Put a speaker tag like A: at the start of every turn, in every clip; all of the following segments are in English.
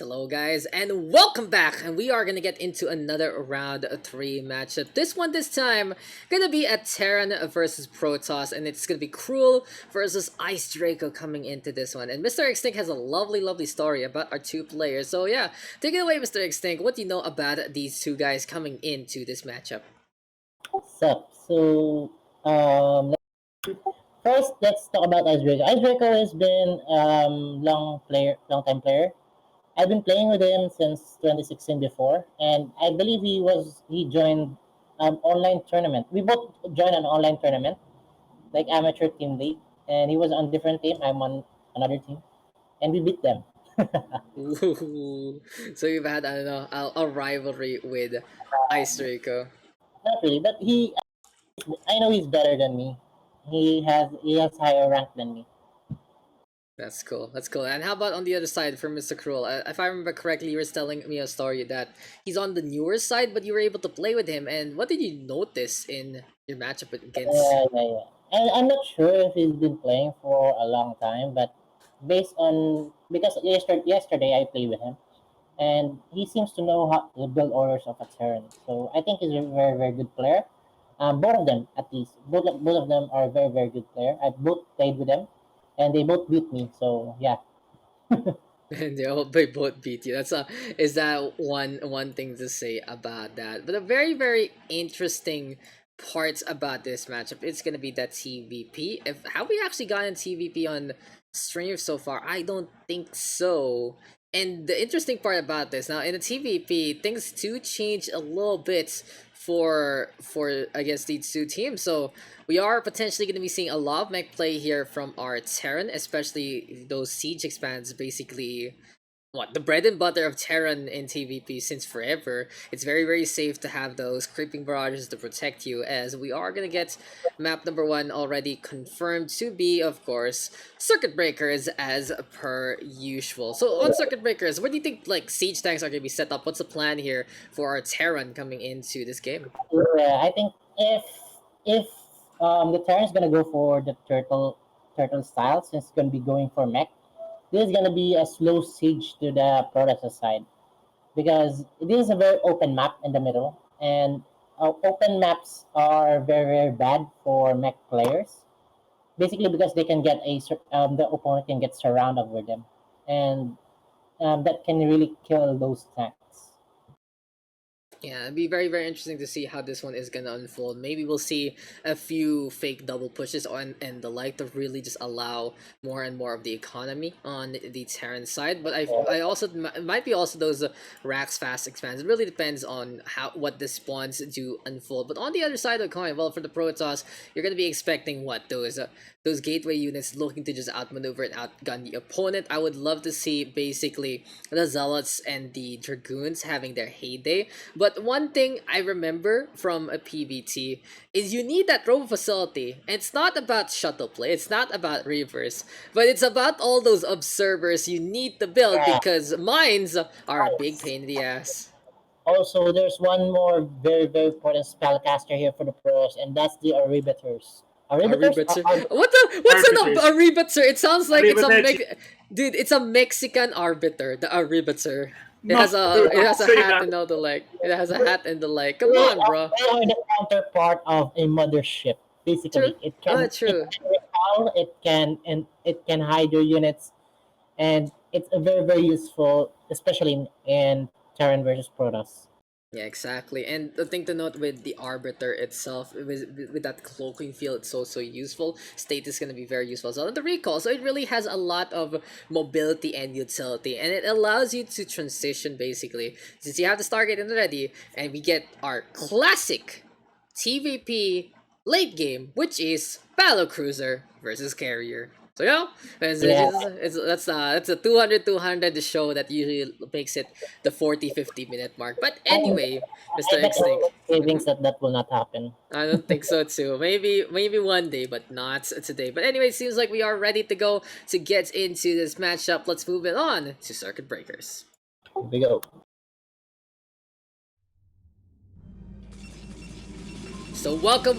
A: Hello guys and welcome back, and we are gonna get into another round 3 matchup. This time gonna be a Terran versus Protoss, and it's gonna be Cruel versus Icedraco coming into this one. And Mr. XtinC has a lovely story about our two players. So yeah, take it away, Mr. XtinC. What do you know about these two guys coming into this matchup?
B: What's up? First, let's talk about Icedraco. Icedraco has been long time player. I've been playing with him since 2016 before, and I believe he joined online tournament. We both joined an online tournament, like amateur team league, and he was on different team. I'm on another team, and we beat them.
A: Ooh. So you've had, I don't know, a rivalry with Icedraco.
B: Not really, but I know he's better than me. He has higher rank than me.
A: That's cool. That's cool. And how about on the other side for Mr. Cruel? If I remember correctly, you were telling me a story that he's on the newer side, but you were able to play with him. And what did you notice in your matchup against?
B: Yeah. And I'm not sure if he's been playing for a long time, but based on because yesterday I played with him, and he seems to know how to build orders of a turn. So I think he's a very good player. Both of them, at least, both of them are very good player. I both played with them, and they both beat me. So yeah,
A: And they both beat you. That's a is that one thing to say about that. But a very interesting parts about this matchup, it's gonna be that TVP. If have we actually gotten TVP on stream so far? I don't think so. And the interesting part about this, now in the TVP, things do change a little bit for I guess these two teams. So we are potentially going to be seeing a lot of mech play here from our Terran, especially those siege expands. Basically, what the bread and butter of Terran in TVP since forever. It's very safe to have those creeping barrages to protect you, as we are gonna get map number 1 already confirmed to be, of course, circuit breakers as per usual. So on circuit breakers, where do you think like siege tanks are gonna be set up? What's the plan here for our Terran coming into this game?
B: yeah. I think if the Terran's gonna go for the turtle style, since it's gonna be going for mech, this is gonna be a slow siege to the Protoss side, because this is a very open map in the middle, and open maps are very bad for mech players. Basically, because they can get the opponent can get surrounded with them, and that can really kill those tanks.
A: Yeah, it'd be very interesting to see how this one is gonna unfold. Maybe we'll see a few fake double pushes on and the like to really just allow more and more of the economy on the Terran side. But I also it might be also those racks fast expands. It really depends on how what the spawns do unfold. But on the other side of the coin, well, for the Protoss, you're gonna be expecting what those gateway units looking to just outmaneuver and outgun the opponent. I would love to see basically the Zealots and the Dragoons having their heyday. But one thing I remember from a PVT is you need that robo facility. And it's not about shuttle play, it's not about reverse, but it's about all those observers you need to build,
B: Yeah.
A: because mines are a big pain in the ass.
B: Also, there's one more very important spellcaster here for the pros, and that's the Arbiters. Arbiters
A: Arbitzer?
B: are
A: What's an
C: Arbiters.
A: arbitzer? It sounds like it's a
C: Arrivederci.
A: dude. It's a Mexican arbiter. The arbitzer.
C: No, do
A: It
C: not
A: has a
C: say
A: hat
C: that.
A: and all the like. It has a hat and the like. Come
B: they
A: on,
B: are,
A: bro.
B: they are the counterpart of a mothership.
A: True.
B: Basically, it
A: True.
B: can recall, it can hide your units, and it's a very useful, especially in Terran versus Protoss.
A: Yeah, exactly. And the thing to note with the Arbiter itself, with that cloaking field, it's so useful. State is going to be very useful as well. And the recall, so it really has a lot of mobility and utility. And it allows you to transition, basically. Since you have the Stargate in already, and we get our classic TVP late game, which is Battle Cruiser versus Carrier. So
B: Yeah,
A: that's a 200 the show that usually makes it the 40-50 minute mark. But
B: I,
A: anyway, Mr.
B: I bet
A: Extinct.
B: no savings that will not happen.
A: I don't think so too. Maybe one day, but not today. But anyway, it seems like we are ready to go to get into this matchup. Let's move it on to Circuit Breakers.
B: Here we go.
A: So welcome,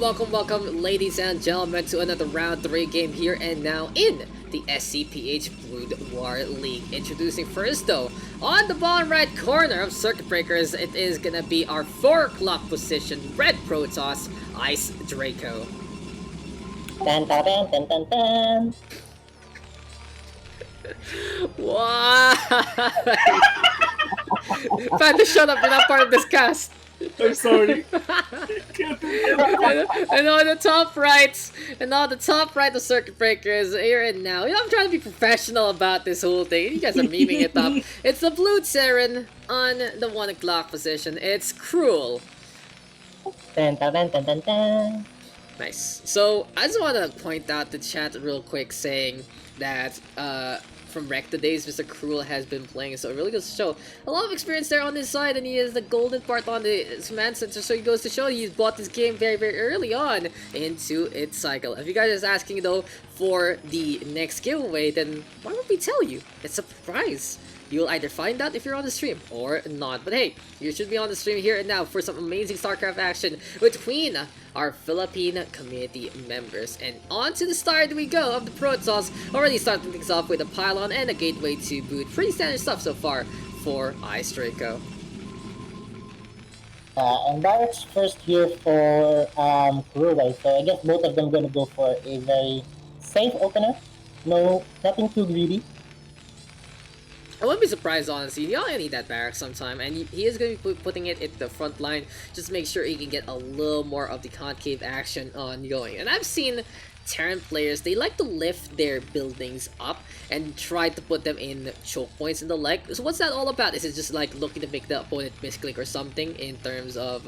A: ladies and gentlemen, to another round 3 game here and now in the SCPH Brood War League. Introducing first though, on the bottom right corner of Circuit Breakers, it is gonna be our 4 o'clock position, Red Protoss, Icedraco.
B: Tan tan tan tan tan tan.
A: Why? Panda, shut up, you're not part of this cast.
C: I'm sorry.
A: And on the top right, of Circuit Breakers, here and now. You know, I'm trying to be professional about this whole thing. You guys are memeing it up. It's the Blue Terran on the 1 o'clock position. It's Cruel.
B: Tan tan tan tan tan tan.
A: Nice. So, I just want to point out the chat real quick saying that, from Wreck the Days, Mr. Cruel has been playing, so it really goes to show a lot of experience there on his side, and he is the golden part on the command center, so he goes to show he's bought this game very, very early on into its cycle. If you guys are asking, though, for the next giveaway, then why don't we tell you? It's a surprise. You'll either find out if you're on the stream or not. But hey, you should be on the stream here and now for some amazing StarCraft action between our Philippine community members. And on to the start we go of the Protoss. Already starting things off with a pylon and a gateway to boot. Pretty standard stuff so far for Icedraco.
B: And Barrett's first here for Kuruway, so I guess both of them gonna go for a very safe opener. No, nothing too greedy.
A: I wouldn't be surprised, honestly. Y'all need that barrack sometime, and he is going to be putting it at the front line, just to make sure he can get a little more of the concave action ongoing. And I've seen Terran players, they like to lift their buildings up and try to put them in choke points and the like. So what's that all about? Is it just like looking to make the opponent misclick or something in terms of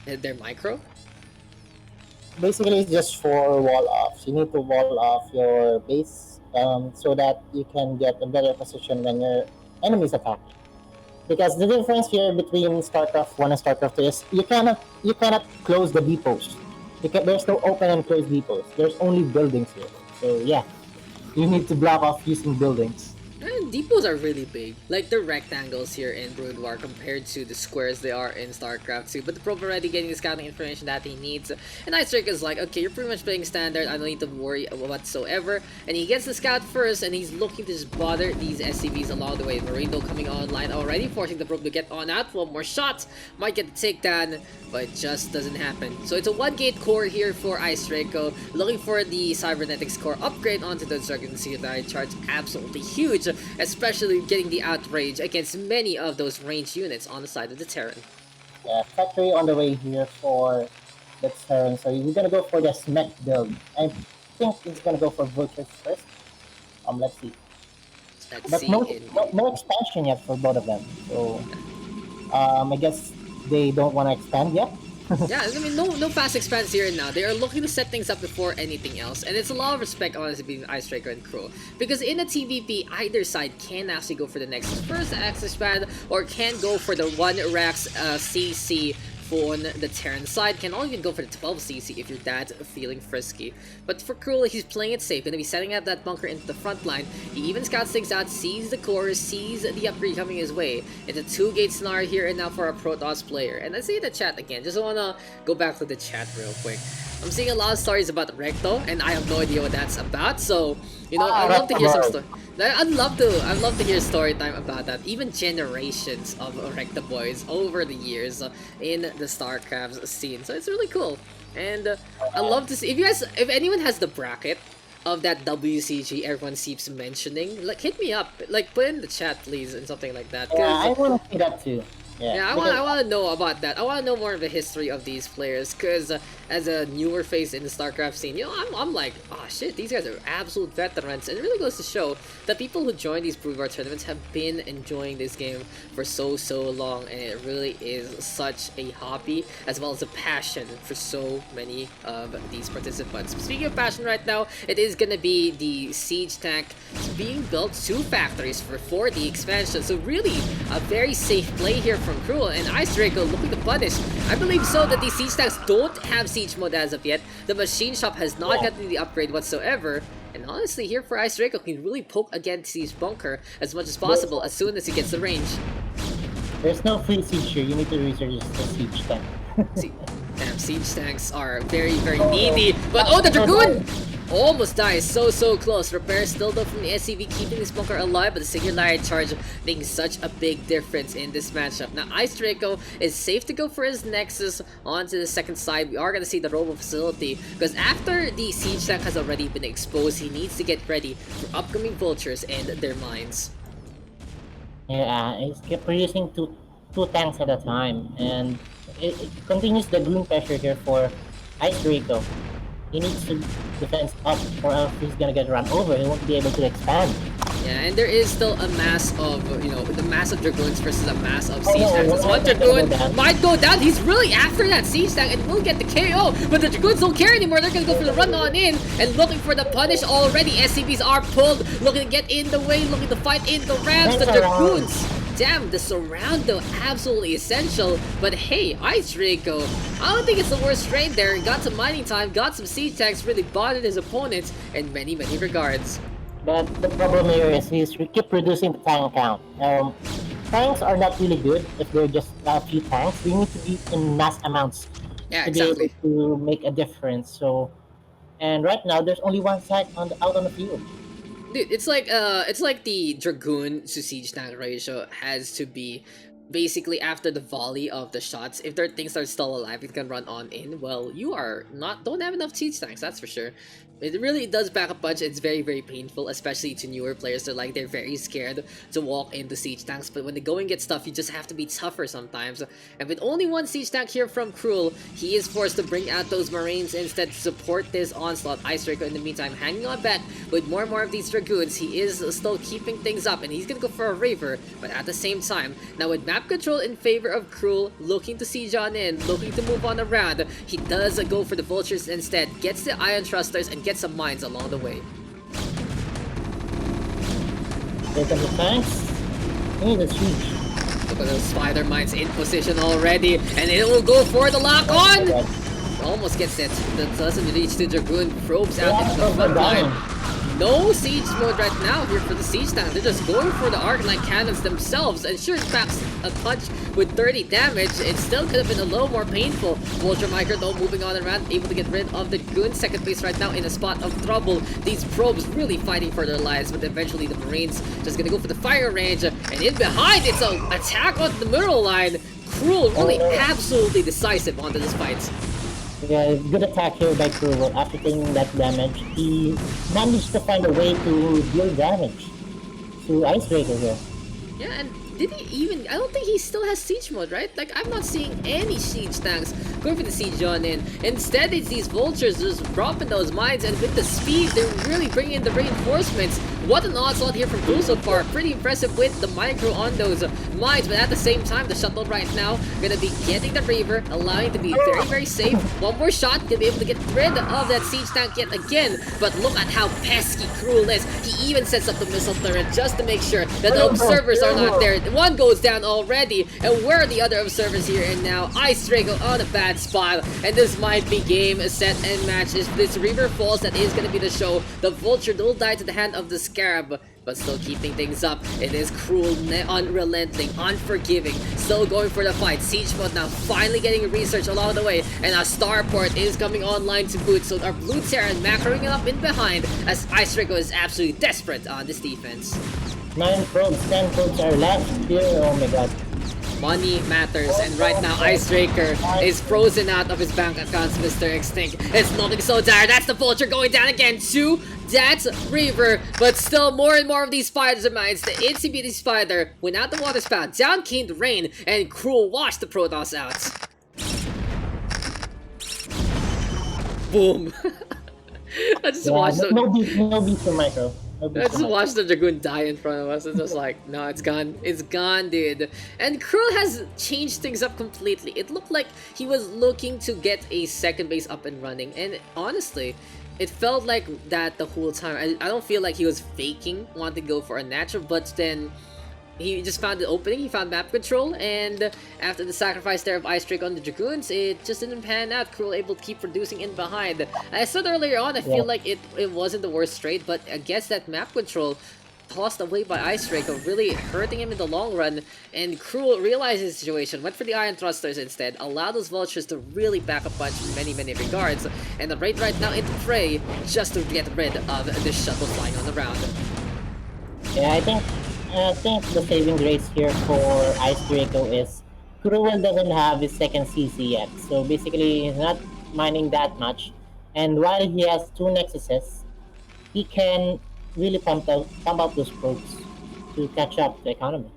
A: their micro?
B: Basically, it's just for wall offs. You need to wall off your base so that you can get a better position when your enemies attack. Because the difference here between StarCraft 1 and StarCraft 2 is you cannot close the depots. There's no open and closed depots. There's only buildings here. So yeah, you need to block off using buildings.
A: And depots are really big. Like, they're rectangles here in Brood War compared to the squares they are in StarCraft 2. But the probe already getting the scouting information that he needs. And Icedraco is like, okay, you're pretty much playing standard. I don't need to worry whatsoever. And he gets the scout first, and he's looking to just bother these SCVs along the way. Marino coming online already, forcing the probe to get on out. One more shot. Might get the takedown, but it just doesn't happen. So it's a 1-gate core here for Icedraco. Looking for the cybernetics core upgrade onto the Dragon Seer charge. Absolutely huge, especially getting the outrage against many of those ranged units on the side of the Terran.
B: Yeah, factory on the way here for the Terran. So you're gonna go for the Smet build. I think it's gonna go for Vultures first. Let's see.
A: Let's
B: But
A: see.
B: no expansion yet for both of them. So I guess they don't want to expand yet.
A: Yeah, I mean, no fast expands here and now. They are looking to set things up before anything else, and it's a lot of respect, honestly, between Icedraco and Crow. Because in a TVP, either side can actually go for the next first X expand, or can go for the 1 Rax CC on the Terran side, can only even go for the 12cc if you're that feeling frisky. But for Cruel, he's playing it safe, gonna be setting up that bunker into the front line. He even scouts things out, sees the core, sees the upgrade coming his way. It's a 2-gate scenario here and now for a Protoss player. And I see the chat again, just wanna go back to the chat real quick. I'm seeing a lot of stories about Recto, and I have no idea what that's about, so, you know, I'd love to hear some story. I'd love to hear story time about that. Even generations of Recta boys over the years in the StarCraft scene. So it's really cool. And I love to see if anyone has the bracket of that WCG everyone keeps mentioning, like, hit me up. Like, put in the chat, please, and something like that.
B: Yeah, I want to see that too.
A: Yeah, I want to know about that. I want to know more of the history of these players, because as a newer face in the StarCraft scene, you know, I'm like, oh shit, these guys are absolute veterans, and it really goes to show that people who join these Brood War tournaments have been enjoying this game for so long, and it really is such a hobby as well as a passion for so many of these participants. Speaking of passion right now, it is gonna be the siege tank being built 2 factories for the expansion, so really a very safe play here from Cruel, and Icedraco looking to punish. I believe so that these siege tanks don't have siege mode as of yet. The machine shop has not gotten the upgrade whatsoever, and honestly here for Icedraco can really poke against his bunker as much as possible as soon as he gets the range.
B: There's no free siege here. You need to research the siege tank.
A: See, damn. Siege tanks are very, very needy. But oh, the Dragoon almost dies. So close. Repair still though from the SCV, keeping the Smoker alive, but the Singularity Charge making such a big difference in this matchup. Now, Icedraco is safe to go for his Nexus onto the second side. We are going to see the Robo Facility, because after the Siege tank has already been exposed, he needs to get ready for upcoming Vultures and their mines.
B: Yeah, it's kept producing two tanks at a time, and it continues the gloom pressure here for Icedraco. He needs to defend up, or else he's gonna get run over. He won't be able to expand.
A: Yeah, and there is still a mass of, the mass of Dragoons versus a mass of
B: Oh,
A: Siege
B: no,
A: tanks. This one
B: one's gonna go
A: Dragoon
B: down.
A: might go down. He's really after that Siege tank and will get the KO, but the Dragoons don't care anymore. They're gonna go for the run on in and looking for the punish already. SCBs are pulled, looking to get in the way, looking to fight in the ramps. The
B: Nice surround.
A: Dragoons. Damn, the surround though, absolutely essential. But hey, Icedraco, I don't think it's the worst trade there. Got some mining time, got some siege tanks, really bonded his opponents in many regards.
B: But the problem here is we keep reducing the tank count. Tanks are not really good if they're just a few tanks. They need to be in mass amounts
A: Yeah,
B: to be able
A: exactly.
B: to make a difference. So, and right now there's only one side out on the field.
A: Dude, it's like the Dragoon to Siege tank ratio has to be basically after the volley of the shots. If their things are still alive, it can run on in. Well, you are don't have enough Siege tanks, that's for sure. It really does back a punch. It's very painful, especially to newer players. They're very scared to walk into siege tanks, but when the going gets tough, you just have to be tougher sometimes. And with only one siege tank here from Cruel, he is forced to bring out those Marines instead to support this onslaught. Icedraco in the meantime hanging on back with more and more of these Dragoons. He is still keeping things up, and he's gonna go for a Raver, but at the same time, now with map control in favor of Cruel, looking to siege on in, looking to move on around, he does go for the Vultures instead, gets the Ion Thrusters, and get some mines along the way.
B: There comes the tanks. Oh, that's huge.
A: Look at those spider mines in position already, and it will go for the lock on! Almost gets it. That doesn't reach the Dragoon, probes out into the front line. No siege mode right now here for the siege tank. They're just going for the Arc-Knight cannons themselves, and sure, it packs a punch with 30 damage. It still could have been a little more painful. Vulture Micro though moving on around, able to get rid of the Goon. Second place right now in a spot of trouble. These probes really fighting for their lives, but eventually the Marines just gonna go for the fire range. And in behind, it's an attack on the middle line. Cruel, really absolutely decisive onto this fight.
B: Yeah, good attack here by Cruel. After taking that damage, he managed to find a way to deal damage to Icebreaker here.
A: Yeah, and did he even... I don't think he still has siege mode, right? Like, I'm not seeing any siege tanks going for the siege on in. Instead, it's these vultures just dropping those mines, and with the speed, they're really bringing in the reinforcements. What an onslaught here from Cruel so far. Pretty impressive with the micro on those mines, but at the same time, the shuttle right now gonna be getting the Reaver, allowing it to be very safe. One more shot, gonna be able to get rid of that siege tank yet again. But look at how pesky Cruel is. He even sets up the missile turret just to make sure that the observers are not there. One goes down already, and where are the other observers here? And now Icedraco on a bad spot, and this might be game, set, and match. If this Reaver falls, that is gonna be the show. The Vulture will die to the hand of the Scarab, but still keeping things up. It is Cruel, unrelenting, unforgiving, still going for the fight. Siege mode now finally getting research along the way, and a starport is coming online to boot, so our Blue Terran macroing it up in behind as Icedraco is absolutely desperate on this defense.
B: 9 probes, 10 probes are left here. Oh my god.
A: Money matters, and right now Icebreaker is frozen out of his bank accounts, Mr. XtinC. It's looking so dire. That's the Vulture going down again to that Reaver, but still more and more of these spiders are mines. The itsy bitty spider went out the water spout, down came the rain, and Cruel washed the Protoss out. Boom. I just watched them.
B: No beat for Micro.
A: I just watched the Dragoon die in front of us. It's just like, no, it's gone. It's gone, dude. And Cruel has changed things up completely. It looked like he was looking to get a second base up and running. And honestly, it felt like that the whole time. I don't feel like he was faking wanting to go for a natural, but then he just found the opening, he found map control, and after the sacrifice there of Icedraco on the Dragoons, it just didn't pan out. Cruel able to keep producing in behind. I said earlier on, I feel like it wasn't the worst trade, but I guess that map control tossed away by Icedraco, really hurting him in the long run. And Cruel realized his situation, went for the Iron Thrusters instead, allowed those Vultures to really back up punch in many regards. And the raid right now into fray just to get rid of this shuttle flying on the ground.
B: Yeah, I think the saving grace here for Ice Draco is Cruel doesn't have his second CC yet, so basically he's not mining that much. And while he has two Nexuses, he can really pump out those probes to catch up the economy.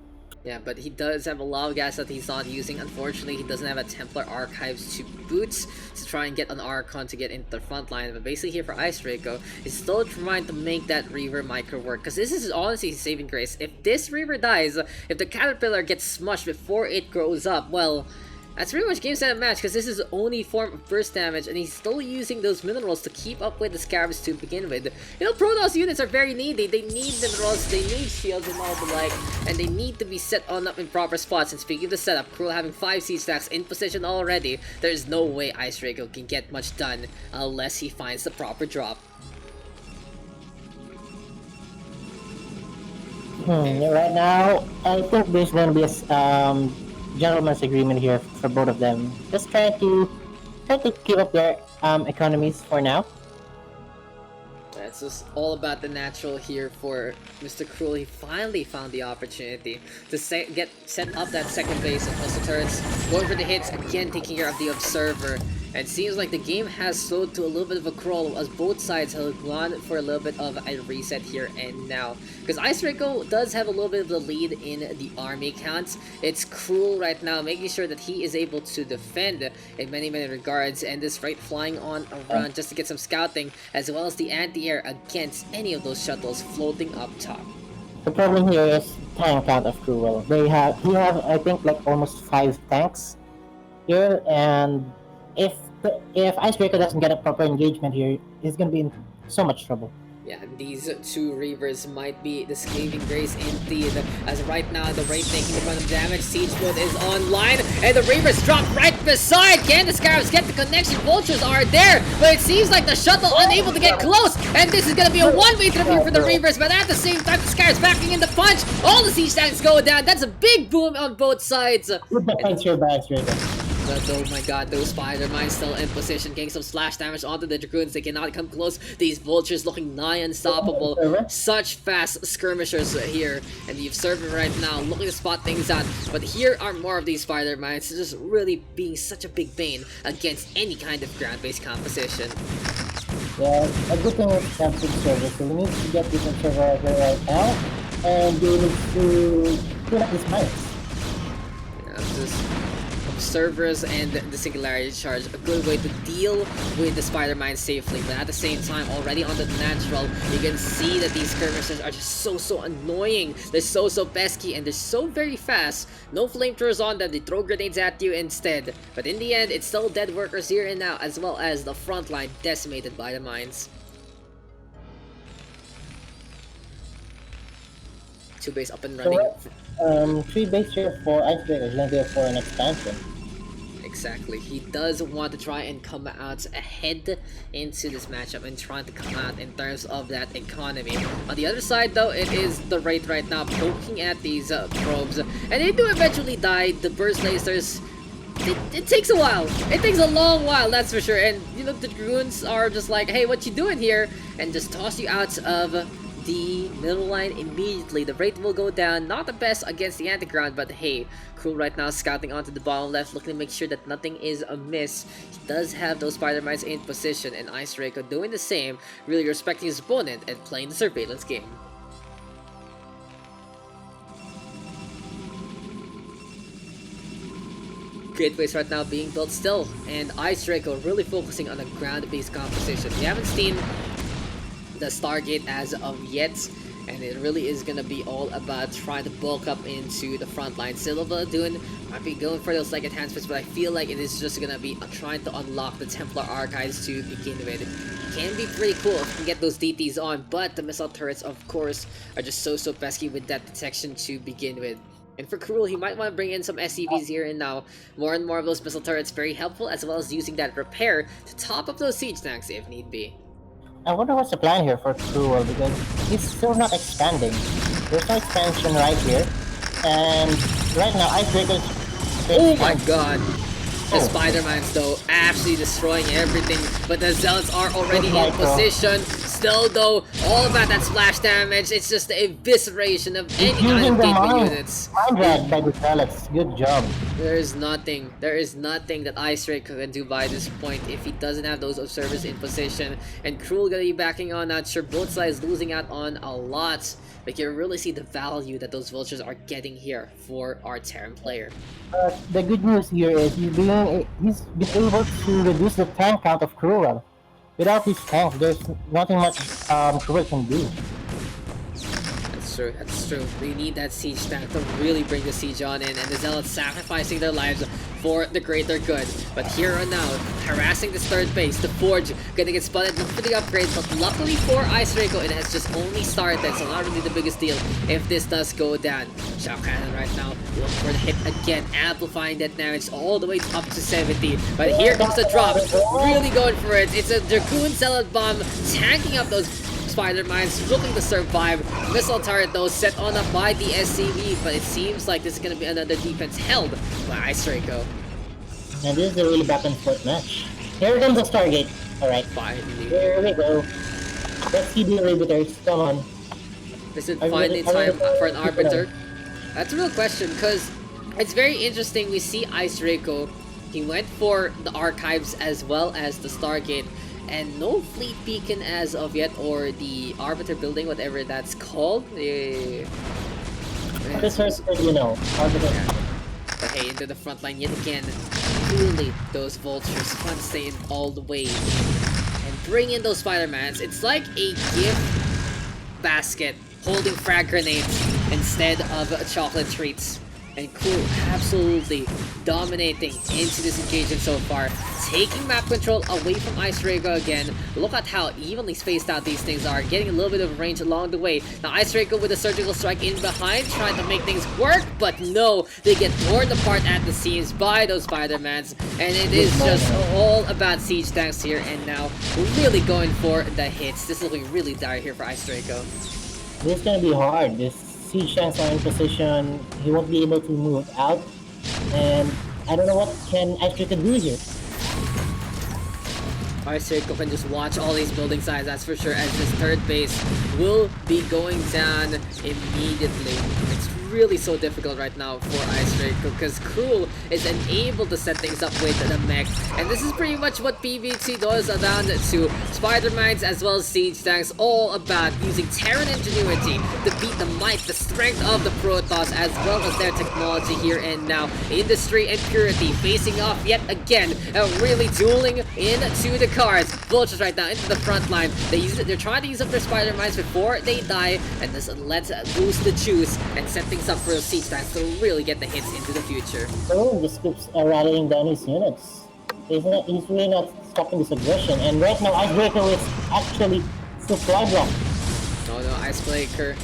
A: Yeah, but he does have a lot of gas that he's not using. Unfortunately, he doesn't have a Templar Archives to boot to try and get an Archon to get into the front line. But basically here for Icedraco, he's still trying to make that Reaver micro work. Because this is honestly his saving grace. If this Reaver dies, if the Caterpillar gets smushed before it grows up, well, that's pretty much game set and match, because this is the only form of burst damage, and he's still using those minerals to keep up with the Scarabs to begin with. You know, Protoss units are very needy. They need minerals, they need shields and all the like, and they need to be set on up in proper spots. And speaking of the setup, Cruel having 5 siege stacks in position already, there's no way Icedraco can get much done unless he finds the proper drop.
B: Right now, I think there's going to be a gentleman's agreement here for both of them. Just try to keep up their economies for now.
A: It's just all about the natural here for Mr. Cruel. He finally found the opportunity to set up that second base of missile turrets, going for the hits, again taking care of the Observer. And it seems like the game has slowed to a little bit of a crawl as both sides have gone for a little bit of a reset here and now. Because Icedraco does have a little bit of the lead in the army counts. It's Cruel right now, making sure that he is able to defend in many regards. And this right flying on a run just to get some scouting, as well as the anti-air against any of those shuttles floating up top.
B: The problem here is tank count of Cruel. He have I think like almost 5 tanks here, and if Icebreaker doesn't get a proper engagement here, he's gonna be in so much trouble.
A: Yeah, these two Reavers might be the saving grace indeed, as right now the Wraith taking a run of damage, Siege mode is online, and the Reavers drop right beside! Can the Scarabs get the connection? Vultures are there, but it seems like the shuttle unable to get close, and this is gonna be a one-way through for the Reavers, but at the same time the Scarabs backing in the punch, all the Siege tanks go down, that's a big boom on both sides!
B: Good defense here by Icebreaker.
A: But oh my god, those spider mines still in position, getting some slash damage onto the Dragoons. They cannot come close. These Vultures looking nigh unstoppable. Such fast skirmishers here. And the Observer right now looking to spot things out. But here are more of these spider mines, just really being such a big bane against any kind of ground-based composition.
B: Yeah, a good thing is to have good server, so we need to get this server right now, and we need to clean up these mines.
A: Yeah, just Observers and the Singularity Charge, a good way to deal with the spider mine safely, but at the same time, already on the natural, you can see that these skirmishers are just so annoying. They're so pesky, and they're so very fast. No flamethrowers on them, they throw grenades at you instead. But in the end, it's still dead workers here and now, as well as the front line decimated by the mines. 2 base up and running.
B: So, 3 base here for Icebreaker is going to go for an expansion.
A: Exactly. He does want to try and come out ahead into this matchup and trying to come out in terms of that economy. On the other side though, it is the Wraith right now poking at these probes. And they do eventually die. The burst lasers, it takes a while. It takes a long while, that's for sure. And you know, the Dragoons are just like, hey, what you doing here? And just toss you out of the middle line immediately. The Wraith will go down. Not the best against the anti-ground, but hey, Cruel right now scouting onto the bottom left, looking to make sure that nothing is amiss. He does have those spider mines in position, and Icedraco doing the same, really respecting his opponent and playing the surveillance game. Gateways right now being built still, and Icedraco really focusing on a ground-based composition. We haven't seen the Stargate as of yet, and it really is gonna be all about trying to bulk up into the front line. Silva doing might be going for those like enhancements, but I feel like it is just gonna be trying to unlock the Templar Archives to begin with. It can be pretty cool if you can get those DTs on, but the missile turrets of course are just so pesky with that detection to begin with. And for Cruel, he might want to bring in some SCVs here and now. More and more of those missile turrets very helpful, as well as using that repair to top up those siege tanks if need be.
B: I wonder what's the plan here for Cruel because he's still not expanding. There's no expansion right here. And right now, Icebreaker's
A: Oh my
B: expansion.
A: god. The
B: Oh,
A: Spider-Mans though actually destroying everything, but the Zealots are
B: good
A: already in
B: micro.
A: position. Still though, all about that splash damage, it's just the evisceration of
B: He's
A: any kind
B: using
A: of
B: the
A: gateway
B: mind.
A: units.
B: Mind drag by the Zealots. Good job.
A: There is nothing that Icedraco can do by this point if he doesn't have those observers in position. And Cruel gonna be backing on, not sure, both sides losing out on a lot. But you really see the value that those vultures are getting here for our Terran player.
B: The good news here is he's been able to reduce the tank count of Cruel. Without his tank, there's nothing much Cruel can do.
A: That's true, that's true. We need that siege tank to really bring the siege on in, and the Zealots sacrificing their lives for the greater good. But here and now, harassing this third base, the Forge gonna get spotted, look for the upgrade, but luckily for Icedraco, it has just only started, so not really the biggest deal if this does go down. Shock Cannon right now, look for the hit again, amplifying that damage all the way up to 70. But here comes the drop, really going for it. It's a Dragoon Zealot Bomb, tanking up those Spider Mines, looking to survive. Missile turret though set on up by the SCV, but it seems like this is gonna be another defense held by Icedraco.
B: And this is a really back and forth match. Here comes the Stargate. Alright,
A: Finally.
B: here we go. Let's see the Arbiters. Come on.
A: Is it
B: Are we
A: finally
B: ready?
A: time for an Arbiter? That's a real question, because it's very interesting. We see Icedraco, he went for the Archives as well as the Stargate, and no Fleet Beacon as of yet, or the Arbiter building, whatever that's called.
B: This hurts, you know. Arbiter.
A: Yeah. But hey, into the front line yet again. Clearly, those vultures want to stay in all the way and bring in those Spider-Mans. It's like a gift basket holding frag grenades instead of chocolate treats. And Cool absolutely dominating into this engagement so far, taking map control away from Icedraco again. Look at how evenly spaced out these things are, getting a little bit of range along the way. Now Icedraco with a surgical strike in behind, trying to make things work, but no, they get torn apart at the seams by those Spider-Mans, and it is just all about siege tanks here, and now really going for the hits. This is looking really dire here for Icedraco.
B: This is gonna be hard. This siege tanks are in position. He won't be able to move out. And I don't know what can Icebreaker do here.
A: Icedraco can just watch all these building sides, that's for sure, as this third base will be going down immediately. It's really so difficult right now for Icedraco because Cruel is unable to set things up with the mech, and this is pretty much what PvT does down to Spider-Mines as well as siege tanks, all about using Terran ingenuity to beat the might, the strength of the Protoss as well as their technology here and now. Industry and Purity facing off yet again, really dueling into the cards. Vultures right now into the front line. They're trying to use up their Spider-Mines before they die, and this lets loose the juice and set things up for the siege tanks to really get the hits into the future.
B: Oh, the scoops are rattling down his units. He's really not stopping this aggression. And right now, Icebreaker is actually supply block.
A: Oh no, Icebreaker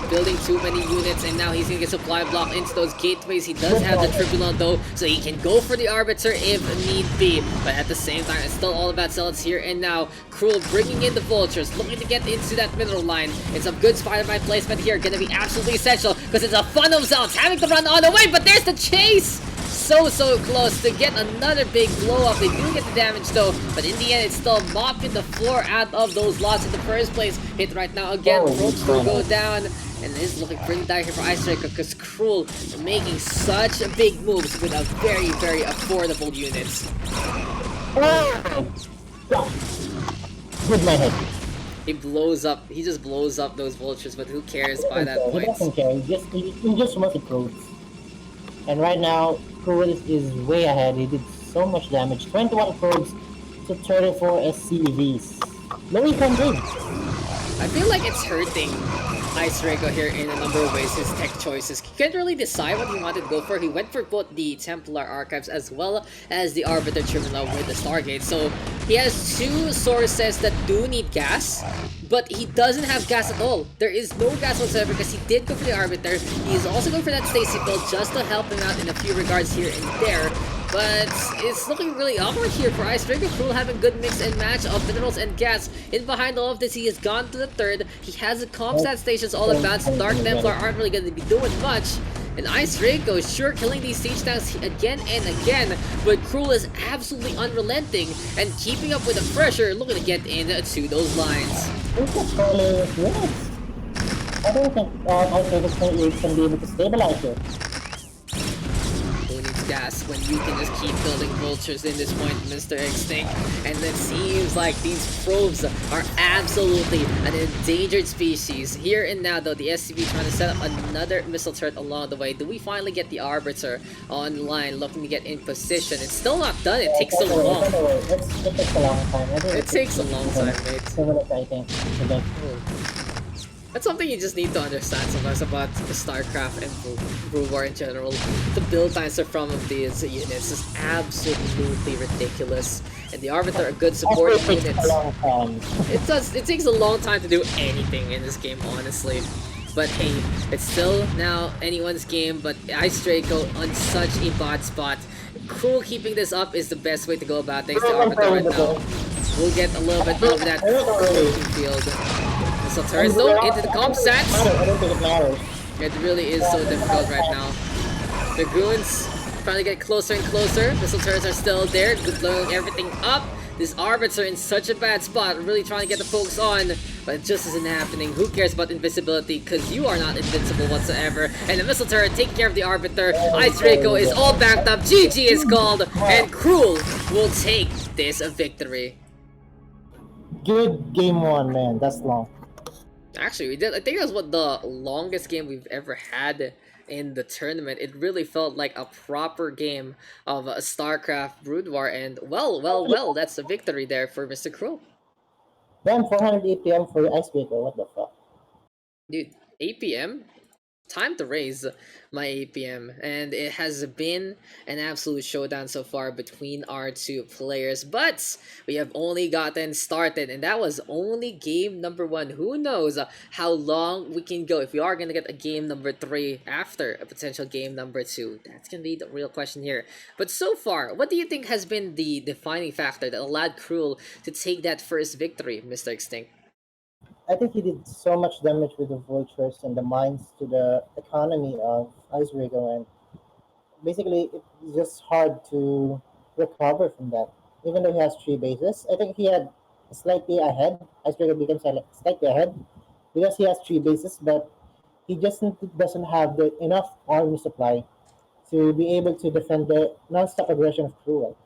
A: building too many units, and now he's gonna get supply block into those gateways. He does have the Tribunal though, so he can go for the Arbiter if need be. But at the same time, it's still all about Zealots here and now. Cruel bringing in the Vultures, looking to get into that middle line. And some good Spider-Man placement here, gonna be absolutely essential, because it's a fun of Zealots having to run all the way, but there's the chase! So close to get another big blow up. They do get the damage though, but in the end it's still mopping the floor out of those lots in the first place. Hit right now again, Ropes will go down, and it is looking pretty dire here for Icedraco because Cruel making such big moves with a very affordable units.
B: Good my head.
A: He just blows up those vultures, but who cares by that
B: He
A: point?
B: doesn't care. He just wants to close. And right now, Cruel is way ahead. He did so much damage. 21 probes to 34 SCVs. Low 800.
A: I feel like it's hurting Icedraco here in a number of ways, his tech choices. He can't really decide what he wanted to go for. He went for both the Templar Archives as well as the Arbiter Terminal with the Stargate. So he has two sources that do need gas, but he doesn't have gas at all. There is no gas whatsoever because he did go for the Arbiter. He is also going for that Stacy build just to help him out in a few regards here and there. But it's looking really awkward here for Icedraco. Cruel having good mix and match of minerals and gas. In behind all of this, he has gone to the third. He has the comsat stations all about. Dark Templar aren't really going to be doing much. And Icedraco is sure killing these siege tanks again and again, but Cruel is absolutely unrelenting and keeping up with the pressure, looking to get into those lines.
B: I don't think Icedraco can be able to stabilize it.
A: Who needs gas when you can just keep building vultures in this point, Mr. XtinC? And it seems like these probes are absolutely an endangered species. Here and now, though, the SCP trying to set up another missile turret along the way. Do we finally get the Arbiter online, looking to get in position? It's still not done. It takes so long.
B: It takes a long time.
A: It takes a long time, mate.
B: I think.
A: That's something you just need to understand sometimes about StarCraft and Brood War in general. The build times from these units is absolutely ridiculous. And the Arbiter are good support units. It takes a long time to do anything in this game, honestly. But hey, it's still now anyone's game, but Icedraco on such a bad spot. Cruel keeping this up is the best way to go about things. The Arbiter right now will get a little bit of that field. So turns though into the comp stats.
B: I don't think it matters.
A: It really is so difficult right now. The goons trying to get closer and closer. Missile turrets are still there, blowing everything up. This Arbiter in such a bad spot, really trying to get the focus on, but it just isn't happening. Who cares about invisibility? Because you are not invincible whatsoever. And the missile turret taking care of the Arbiter. Icedraco is all backed up. GG is called, and Cruel will take this victory.
B: Good game one, man. That's long.
A: Actually, we did. I think that's what the longest game we've ever had in the tournament. It really felt like a proper game of StarCraft Brood War, and well, that's a victory there for Mr. Cruel.
B: Then 400 APM for Icedraco. What the fuck?
A: Dude, APM? Time to raise my APM, and it has been an absolute showdown so far between our two players, but we have only gotten started, and that was only game number 1. Who knows how long we can go if we are going to get a game number 3 after a potential game number 2. That's going to be the real question here. But so far, what do you think has been the defining factor that allowed Cruel to take that first victory, Mr. XtinC?
B: I think he did so much damage with the vultures and the mines to the economy of Icedraco, and basically it's just hard to recover from that. Even though he has 3 bases, I think he had slightly ahead. Icedraco becomes slightly ahead because he has 3 bases, but he just doesn't have the enough army supply to be able to defend the non-stop aggression of Cruel.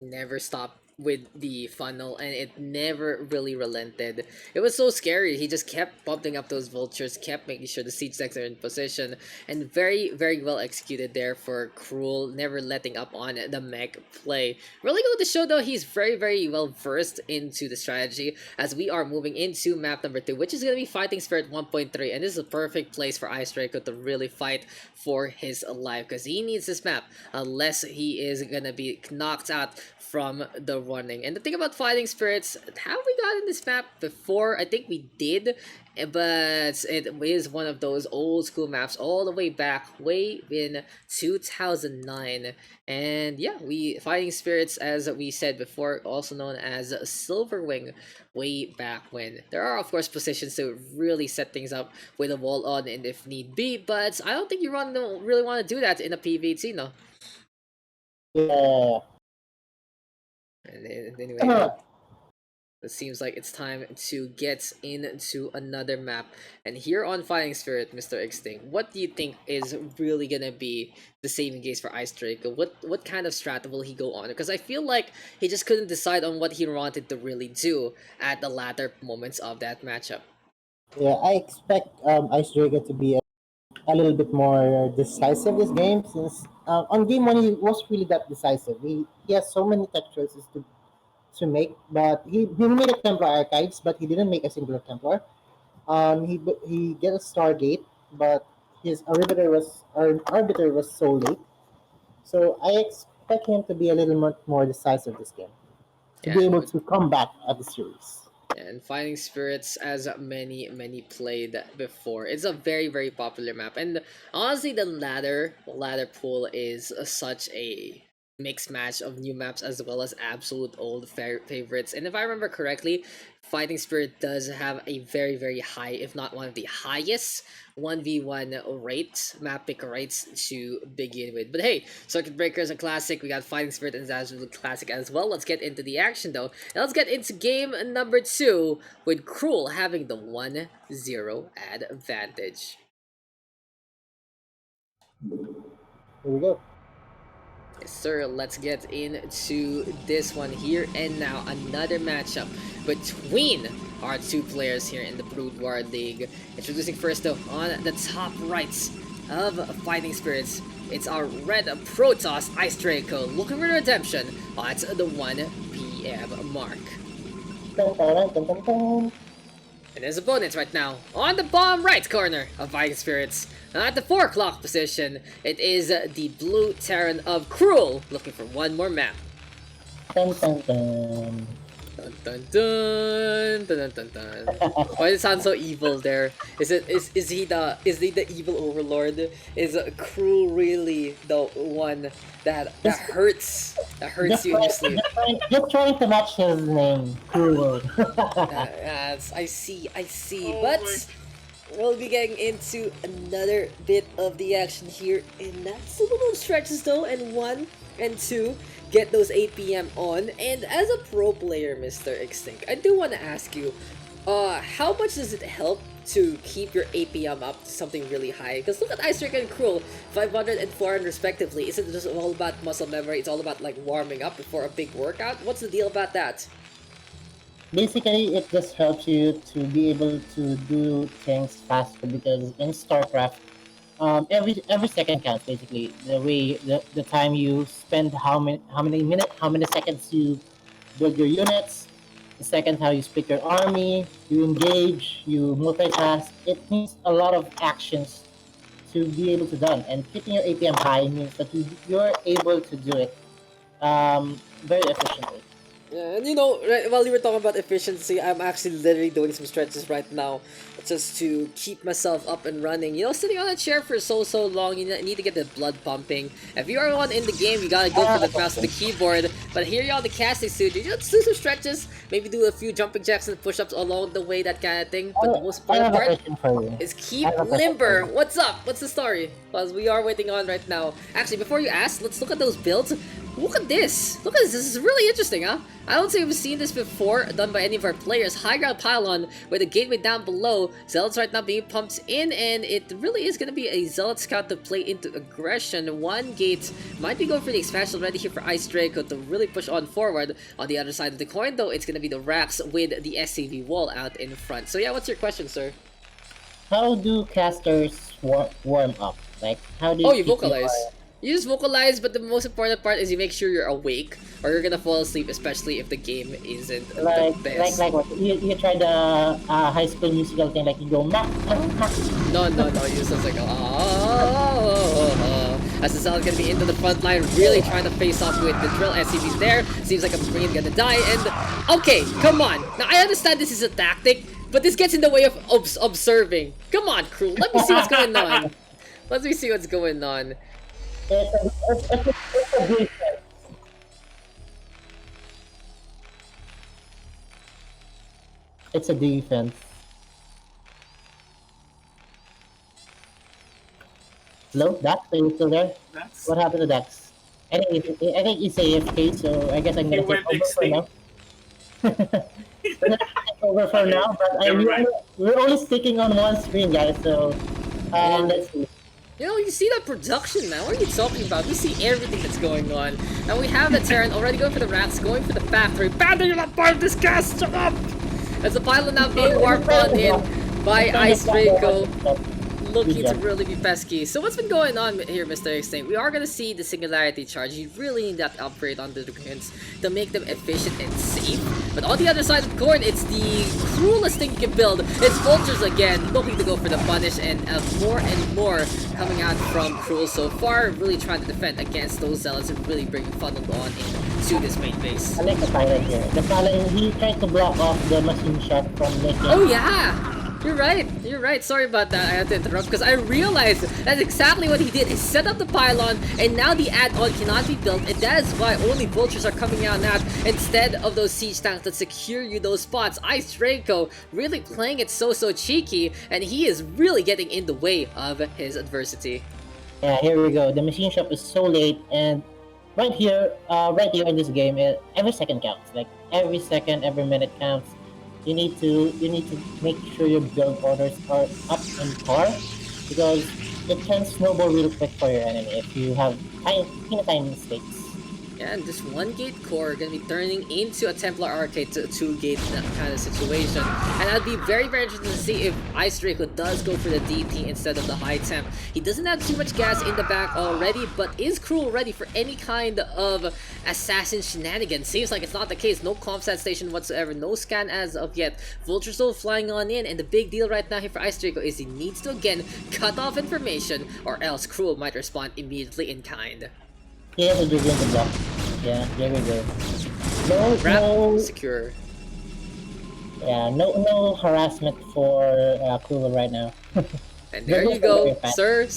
A: Never stopped with the funnel, and it never really relented. It was so scary. He just kept bumping up those vultures, kept making sure the siege decks are in position, and very well executed there for Cruel, never letting up on the mech play. Really good to show though, he's very well versed into the strategy as we are moving into map number 2, which is going to be Fighting Spirit 1.3, and this is a perfect place for Icedraco to really fight for his life because he needs this map unless he is going to be knocked out from the running. And the thing about Fighting Spirits, have we gotten this map before? I think we did, but it is one of those old school maps all the way back way in 2009. And yeah, Fighting Spirits, as we said before, also known as Silverwing, way back when. There are of course positions to really set things up with a wall on and if need be, but I don't think you really want to do that in a PvT, no?
B: Yeah.
A: And anyway, it seems like it's time to get into another map. And here on Fighting Spirit, Mr. XtinC, what do you think is really gonna be the saving case for Icedraco? What kind of strat will he go on? Because I feel like he just couldn't decide on what he wanted to really do at the latter moments of that matchup.
B: Yeah, I expect Icedraco to be a little bit more decisive this game since on game one he was really that decisive. He has so many tech choices to make, but he made a Templar Archives, but he didn't make a singular Templar. He get a Stargate, but his arbiter was so late. So I expect him to be a little much more decisive this game to
A: Yeah,
B: be able to come back at the series.
A: And Fighting Spirits, as many played before, it's a very popular map. And honestly, the ladder pool is such a mixed match of new maps as well as absolute old favorites. And if I remember correctly, Fighting Spirit does have a very high, if not one of the highest 1v1 rates, map pick rates to begin with. But hey, Circuit Breaker is a classic. We got Fighting Spirit and Zazul classic as well. Let's get into the action though. And let's get into game number 2 with Cruel having the 1-0 advantage.
B: Here we go.
A: Yes, sir, let's get into this one here and now. Another matchup between our two players here in the Brood War League. Introducing first though, on the top right of Fighting Spirits, it's our red Protoss Icedraco looking for redemption at the 1 PM mark.
B: Dun, dun, dun, dun, dun.
A: And his opponents right now on the bottom right corner of Fighting Spirits. At the 4 o'clock position, it is the blue Terran of Cruel looking for one more map.
B: Dun, dun, dun.
A: Dun dun dun dun dun dun. Why does it sound so evil there? Is he the evil overlord? Is Cruel really the one that hurts you in your sleep?
B: Just trying to match his name. Cruel.
A: Yes, I see. But we'll be getting into another bit of the action here, and that's a little stretches though, and 1 and 2 get those 8 PM on. And as a pro player, Mr. XtinC, I do want to ask you, how much does it help to keep your 8 PM up to something really high? Because look at Icedraco and Cruel, 500 and 400 respectively. Isn't it just all about muscle memory? It's all about like warming up before a big workout? What's the deal about that?
B: Basically, it just helps you to be able to do things faster because in StarCraft, every second counts. Basically, the time you spend, how many minutes, how many seconds you build your units, the second how you split your army, you engage, you multitask. It needs a lot of actions to be able to done, and keeping your APM high means that you're able to do it very efficiently.
A: Yeah, and you know, right, while you were talking about efficiency, I'm actually literally doing some stretches right now just to keep myself up and running. You know, sitting on a chair for so long, you need to get the blood pumping. If you are one in the game, you gotta go for the mouse and the keyboard. But here you're on the casting studio, you just do some stretches, maybe do a few jumping jacks and push-ups along the way, that kind of thing. But the most important part is keep limber. What's up? What's the story? Because we are waiting on right now. Actually, before you ask, let's look at those builds. Look at this! Look at this! This is really interesting, huh? I don't think we've seen this before done by any of our players. High ground pylon with a gateway down below. Zealots right now being pumped in, and it really is going to be a Zealot scout to play into aggression. One gate might be going for the expansion already here for Icedraco to really push on forward. On the other side of the coin, though, it's going to be the Rax with the SCV wall out in front. So yeah, what's your question, sir?
B: How do casters warm up? Like, how do you?
A: Oh, you vocalize. You just vocalize, but the most important part is you make sure you're awake, or you're gonna fall asleep, especially if the game isn't
B: like
A: the best.
B: like what? You try the High School Musical thing, like you go mak.
A: No, you sound like as the Zealot gonna be into the front line, really trying to face off with the drill SCVs there. Seems like a Marine gonna die, and okay, come on. Now I understand this is a tactic, but this gets in the way of observing. Come on, Cruel. Let me see what's going on. Let me see what's going on.
B: It's a defense. It's a defense. Hello, Dax, are you still there?
C: That's
B: What happened to Dax? I think he's AFK, so I guess I'm gonna
C: He went
B: take over for now.
C: extinct.
B: I'm gonna take over for now, but
C: Never mind.
B: we're only sticking on one screen, guys. So let's see.
A: You know, you see that production, man. What are you talking about? We see everything that's going on. And we have the Terran already going for the Rats, going for the factory. Panda, you're not part of this cast! Shut up! As the pilot now being warped on in by Icedraco. looking to
B: job.
A: really be pesky. So what's been going on here, Mr. XtinC? We are gonna see the Singularity Charge. You really need that upgrade on the Dragons to make them efficient and safe. But on the other side of the coin, it's the cruelest thing you can build. It's Vultures again, looking to go for the punish, and more coming out from Cruel so far, really trying to defend against those Zealots and really bringing funneled on into this main base.
B: I like the pilot here. The pilot, he tried to block off the machine shot from making.
A: Oh yeah! You're right. Sorry about that. I had to interrupt because I realized that's exactly what he did. He set up the pylon and now the add-on cannot be built, and that is why only Vultures are coming out now instead of those siege tanks that secure you those spots. Icedraco really playing it so cheeky, and he is really getting in the way of his adversity.
B: Yeah, here we go. The machine shop is so late, and right here in this game, every second counts. Like every second, every minute counts. You need to make sure your build orders are up in par, because it can snowball real quick for your enemy if you have tiny mistakes.
A: Yeah, and this one gate core gonna be turning into a Templar Arcade to a 2-gate kind of situation. And I'd be very interested to see if Icedraco does go for the DT instead of the high temp. He doesn't have too much gas in the back already, but is Cruel ready for any kind of assassin shenanigans? Seems like it's not the case. No comsat station whatsoever, no scan as of yet. Vulture still flying on in, and the big deal right now here for Icedraco is he needs to again cut off information, or else Cruel might respond immediately in kind.
B: He has a dragon to block. Yeah, there we go. No,
A: Secure.
B: Yeah, no harassment for Cooler right now.
A: And there you go, sir.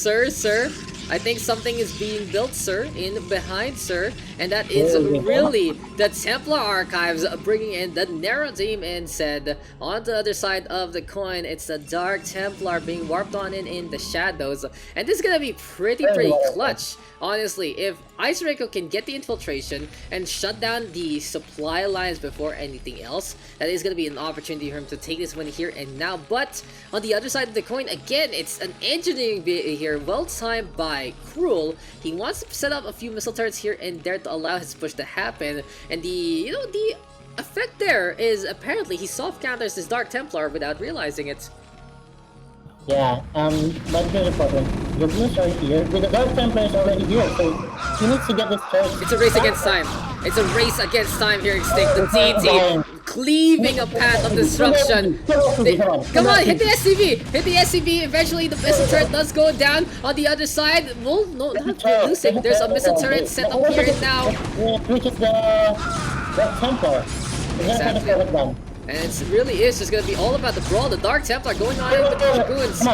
A: I think something is being built, sir, in behind, sir. And that is really the Templar Archives bringing in the narrow team, and said on the other side of the coin, it's the Dark Templar being warped on in the shadows. And this is gonna be pretty clutch. Honestly, if Icedraco can get the infiltration and shut down the supply lines before anything else, that is going to be an opportunity for him to take this win here and now. But on the other side of the coin, again, it's an engineering bit here, well timed by Cruel. He wants to set up a few missile turrets here and there to allow his push to happen, and the effect there is apparently he soft counters this Dark Templar without realizing it.
B: Yeah, but here's the problem. The blues are here, but the Dark Templar is already here, so he needs to get this turret.
A: It's a race against time. It's a race against time here, XtinC. The DT cleaving a path of destruction. Come on, hit the SCV! Hit the SCV! Eventually, the missile turret does go down on the other side. Well, no, not losing. There's a missile turret set up here and now.
B: Which is the Templar. Exactly.
A: And it really is just going to be all about the brawl. The Dark Templar going on in with the Dragoons.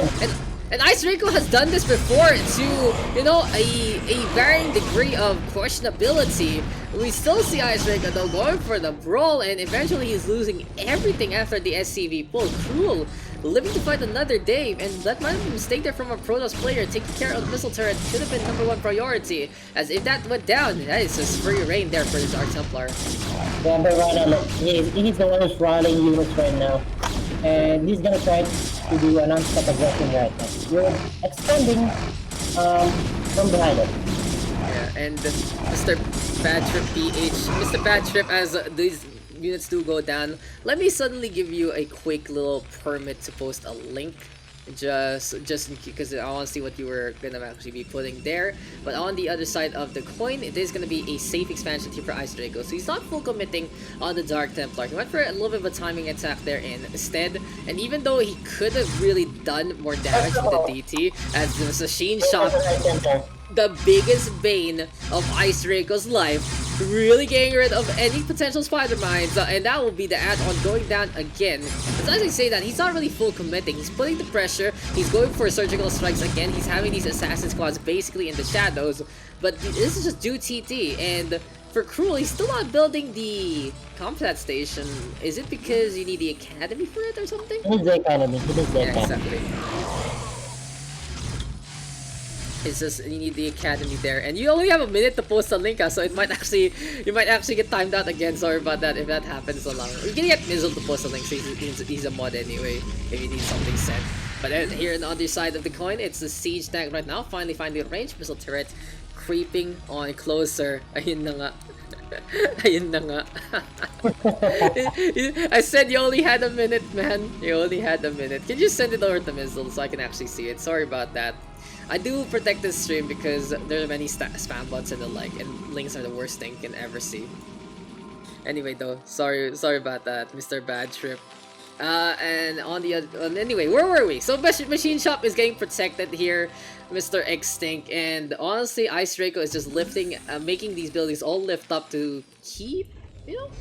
A: And Icedraco has done this before to, you know, a varying degree of questionability. We still see Icedraco though going for the brawl, and eventually he's losing everything after the SCV pull. Cruel, living to fight another day, and that might have been a mistake there from a Protoss player. Taking care of the missile turret should have been #1 priority, as if that went down, that is just free reign there for the Dark Templar.
B: Yeah, but right now, look, he's the one who's rallying units right now, and he's gonna try to do a non-stop aggression right now. You're extending from behind it.
A: Yeah, and Mr. Bad Trip PH, Mr. Bad Trip, as these units do go down, let me suddenly give you a quick little permit to post a link. Just in because I want to see what you were gonna actually be putting there. But on the other side of the coin, it is gonna be a safe expansion here for Icedraco. So he's not full committing on the Dark Templar. He went for a little bit of a timing attack there instead. And even though he could have really done more damage with the DT, as the machine shot, the biggest bane of Icedraco's life, really getting rid of any potential spider mines, and that will be the add-on going down again. As I say that, he's not really full committing. He's putting the pressure, he's going for surgical strikes again, he's having these assassin squads basically in the shadows, but this is just due TT, and for Cruel, he's still not building the comsat station. Is it because you need the academy for it or something?
B: It is the academy,
A: Exactly. It's just you need the academy there, and you only have a minute to post a link, so it might actually you might actually get timed out again. Sorry about that if that happens along. You can get Mizzle to post a link, so he's a mod anyway if you need something set. But then here on the other side of the coin, it's the siege tank right now. Finally the range missile turret creeping on closer. Ayun na nga. Ayun na nga. I said you only had a minute, man. You only had a minute. Can you send it over to Mizzle so I can actually see it? Sorry about that. I do protect this stream because there are many spam bots and the like, and links are the worst thing you can ever see. Anyway, though, sorry about that, Mr. Bad Trip. And on the other, anyway, where were we? So Machine Shop is getting protected here, Mr. XtinC, and honestly, Icedraco is just lifting, making these buildings all lift up to keep,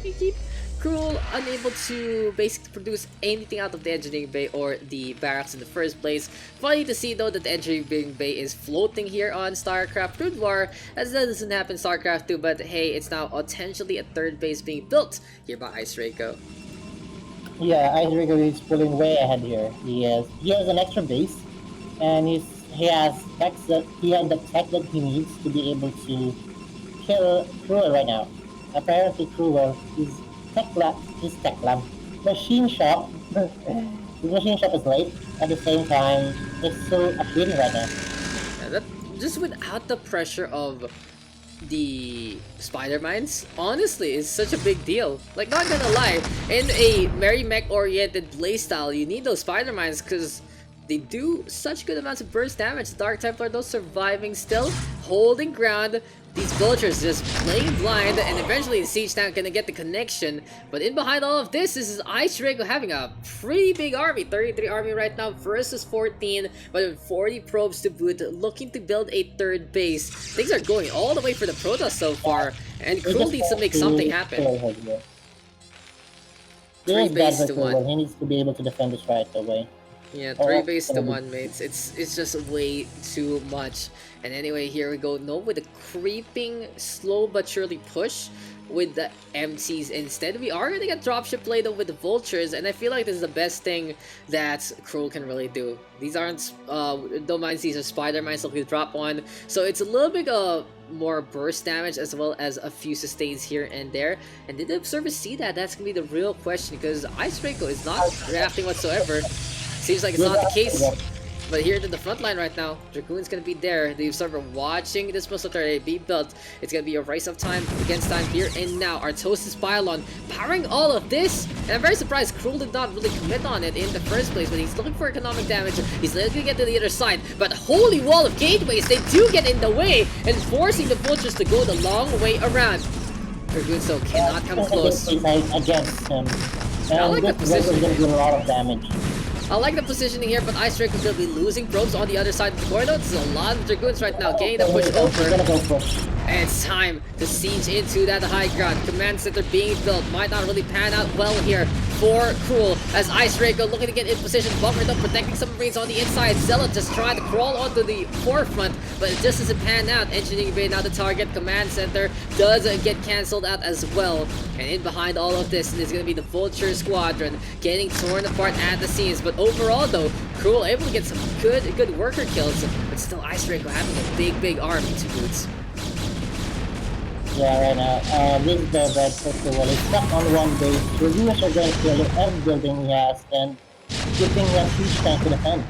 A: keep Cruel unable to basically produce anything out of the engineering bay or the barracks in the first place. Funny to see though that the engineering bay is floating here on StarCraft Brood War, as that doesn't happen in StarCraft 2, but hey, it's now potentially a third base being built here by Icedraco.
B: Yeah, Icedraco is pulling way ahead here. He has an extra base, and he has the tech that he needs to be able to kill Cruel right now. Apparently, Cruel is tech lab. Machine shop. The machine shop is late. At the same time, it's so appealing right now.
A: Yeah, that just without the pressure of the spider mines, honestly, is such a big deal. Like, not gonna lie, in a Merry Mech oriented playstyle, you need those spider mines because they do such good amounts of burst damage. Dark Templar though surviving still, holding ground. These vultures just playing blind, and eventually the siege tank gonna get the connection. But in behind all of this is Icedraco having a pretty big army, 33 army right now versus 14, but with 40 probes to boot, looking to build a third base. Things are going all the way for the Protoss so far, and Cruel needs to make something happen. Three base to one.
B: He needs to be able to defend this right away.
A: Yeah, 3 base to 1, mates. It's just way too much. And anyway, here we go. No, with a creeping, slow but surely push with the MCs instead. We are gonna get dropship later with the vultures, and I feel like this is the best thing that Cruel can really do. These aren't don't mind, these are spider mines, so we drop one. So it's a little bit more burst damage as well as a few sustains here and there. And did the observers see that? That's gonna be the real question, because Icedraco is not reacting whatsoever. Seems like it's not the case. But here to the front line right now, Dragoon's gonna be there. The observer watching this missile turret be built. It's gonna be a race of time against time here and now. Artosis Pylon powering all of this. And I'm very surprised Cruel did not really commit on it in the first place, but he's looking for economic damage. He's looking to get to the other side. But Holy Wall of Gateways, they do get in the way and forcing the vultures to go the long way around. Dragoon still cannot come close.
B: Against him.
A: I like the position.
B: Going to do a lot of damage.
A: I like the positioning here, but Icedraco will be losing probes on the other side of the corridor. There's a lot of Dragoons right now getting the push over. And it's time to siege into that high ground. Command center being built. Might not really pan out well here for Cruel, as Icedraco looking to get in position, bunkered up, protecting some Marines on the inside. Zealot just trying to crawl onto the forefront, but it just doesn't pan out. Engineering bay now the target. Command center does get cancelled out as well. And in behind all of this is going to be the Vulture Squadron getting torn apart at the seams. But overall though, Cruel able to get some good worker kills, but still Icedraco having a big army to boot.
B: Yeah, right now, this is the red festival. It's stuck on one base. Reviewers are going to kill every building he has and keeping a huge tank to defend.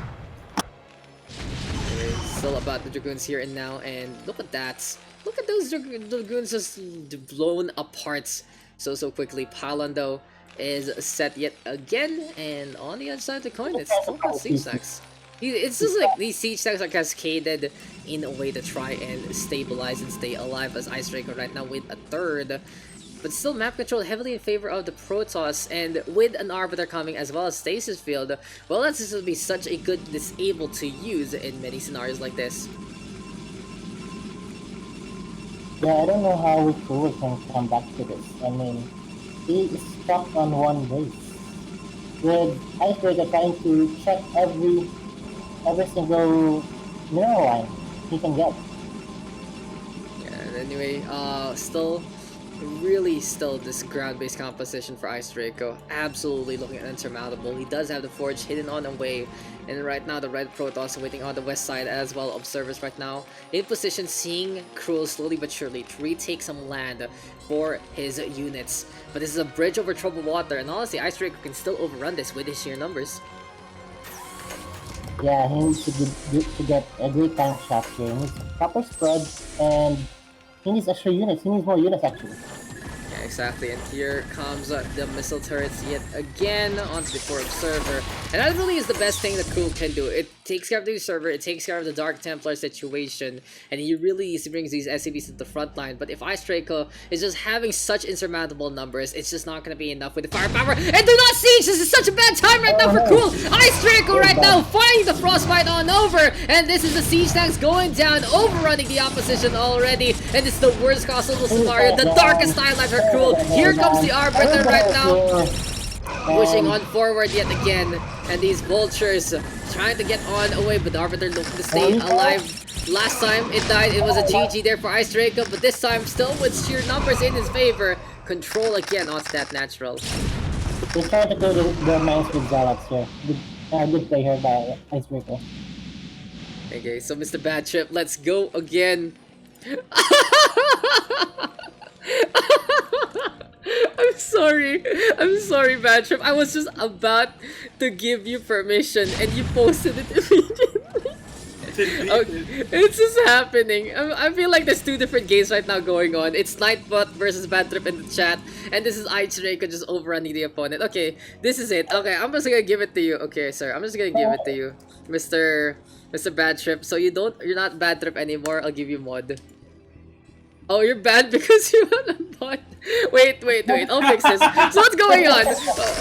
A: Still about the Dragoons here and now, and look at that. Look at those Dragoons just blown apart so quickly. Pylon though is set yet again, and on the other side of the coin, it's still got siege stacks. It's just like these siege stacks are cascaded in a way to try and stabilize and stay alive, as Icedraco right now with a third. But still map control heavily in favor of the Protoss, and with an Arbiter coming as well as Stasis Field, well, that's just going to be such a good disable to use in many scenarios like this.
B: Yeah, I don't know how we can come back to this. I mean, he is stuck on one base. With Icedraco trying to check every single mineral line he can get.
A: Yeah, anyway, still this ground-based composition for Icedraco. Absolutely looking unsurmountable. He does have the forge hidden on the way, and right now the red Protoss waiting on the west side as well. Observers right now in position, seeing Cruel slowly but surely to retake some land for his units. But this is a bridge over troubled water, and honestly, Icedraco can still overrun this with his sheer numbers.
B: Yeah, he needs to get a great tank shot here. He needs proper spread, and He needs extra units. He needs more units actually.
A: Yeah, exactly. And here comes the missile turrets yet again onto the core observer. And that really is the best thing that Cool can do. It takes care of the server, it takes care of the Dark Templar situation, and he really easily brings these SCPs to the front line. But if Icedraco is just having such insurmountable numbers, it's just not going to be enough with the firepower. And do not siege! This is such a bad time right now for Cool! Icedraco right now fighting the frostbite on over, and this is the siege tanks going down, overrunning the opposition already, and it's the worst possible scenario, the darkest timeline for Cool. Here comes the Arbiter right now, pushing on forward yet again, and these vultures trying to get on away, but the Arbiter looking to stay alive. Last time it died, it was a GG there for Icedraco, but this time still with sheer numbers in his favor. Control again onto that natural.
B: They're trying to go to the mines with Zealots here. Good play here by Icebreaker.
A: Okay, so Mr. Bad Trip, let's go again. I'm sorry, Bad Trip. I was just about to give you permission and you posted it immediately. Okay, it's just happening. I feel like there's two different games right now going on. It's Nightbot versus Bad Trip in the chat, and this is Icedraco just overrunning the opponent. Okay, this is it. Okay, I'm just gonna give it to you. Okay, sir, I'm just gonna give it to you, Mr. Bad Trip. So you're not Bad Trip anymore. I'll give you mod. Oh, you're bad because you had a bot. Wait. I'll fix this. So what's going on?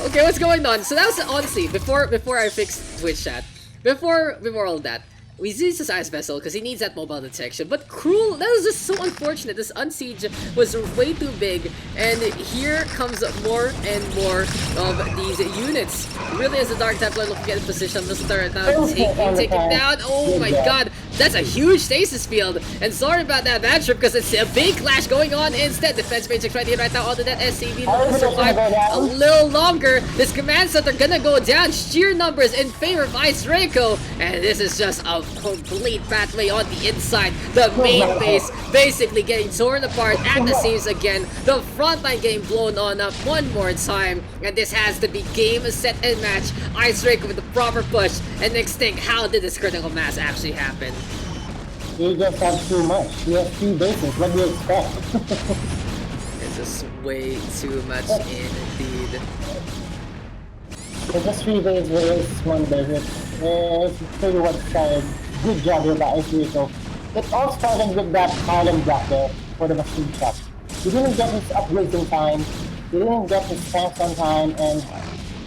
A: Okay, what's going on? So that was honestly before I fixed Twitch chat. Before all that, we used this ice vessel because he needs that mobile detection. But Cruel, that was just so unfortunate. This unsiege was way too big, and here comes more and more of these units. Really, as the Dark Templar looking at the position, Mr. Turret now taking down. Oh my god, that's a huge stasis field. And sorry about that bad trip because it's a big clash going on instead. Defense Matrix right here, right now onto that SCV. Looking to survive a little longer. This command center gonna go down. Sheer numbers in favor of Icedraco, and this is just a complete pathway on the inside. The main base basically getting torn apart at the seams again. The frontline getting blown on up one more time, and this has to be game, set, and match. Icedraco with the proper push, and XtinC, how did this critical mass actually happen?
B: You just have too much. You have 3 bases. What do you expect?
A: It's just way too much indeed.
B: So just 3 bases versus 1 base. It's pretty well started. Good job here by Icedraco. It all started with that column block there for the machine shop. He didn't get his upgrades in time. He didn't get his tanks on time, and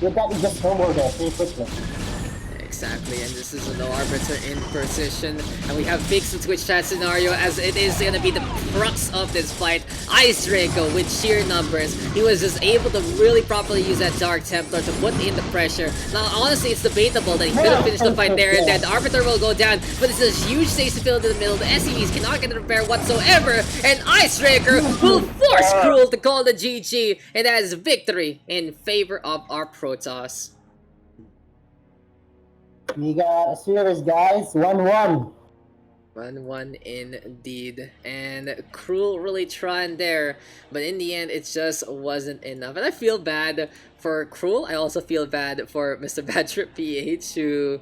B: with that, he just snowballed there pretty quickly.
A: Exactly, and this is an Arbiter in position, and we have fixed the Twitch chat scenario as it is gonna be the crux of this fight. Icedraco with sheer numbers. He was just able to really properly use that Dark Templar to put in the pressure. Now, honestly, it's debatable that he could have finished the fight there, and then the Arbiter will go down, but this is a huge stasis field in the middle. The SCVs cannot get the repair whatsoever, and Icedraco will force Cruel to call the GG, and that is victory in favor of our Protoss.
B: We got a series, guys. 1-1.
A: 1-1 indeed. And Cruel really trying there, but in the end, it just wasn't enough. And I feel bad for Cruel. I also feel bad for Mr. Badtrip PH, who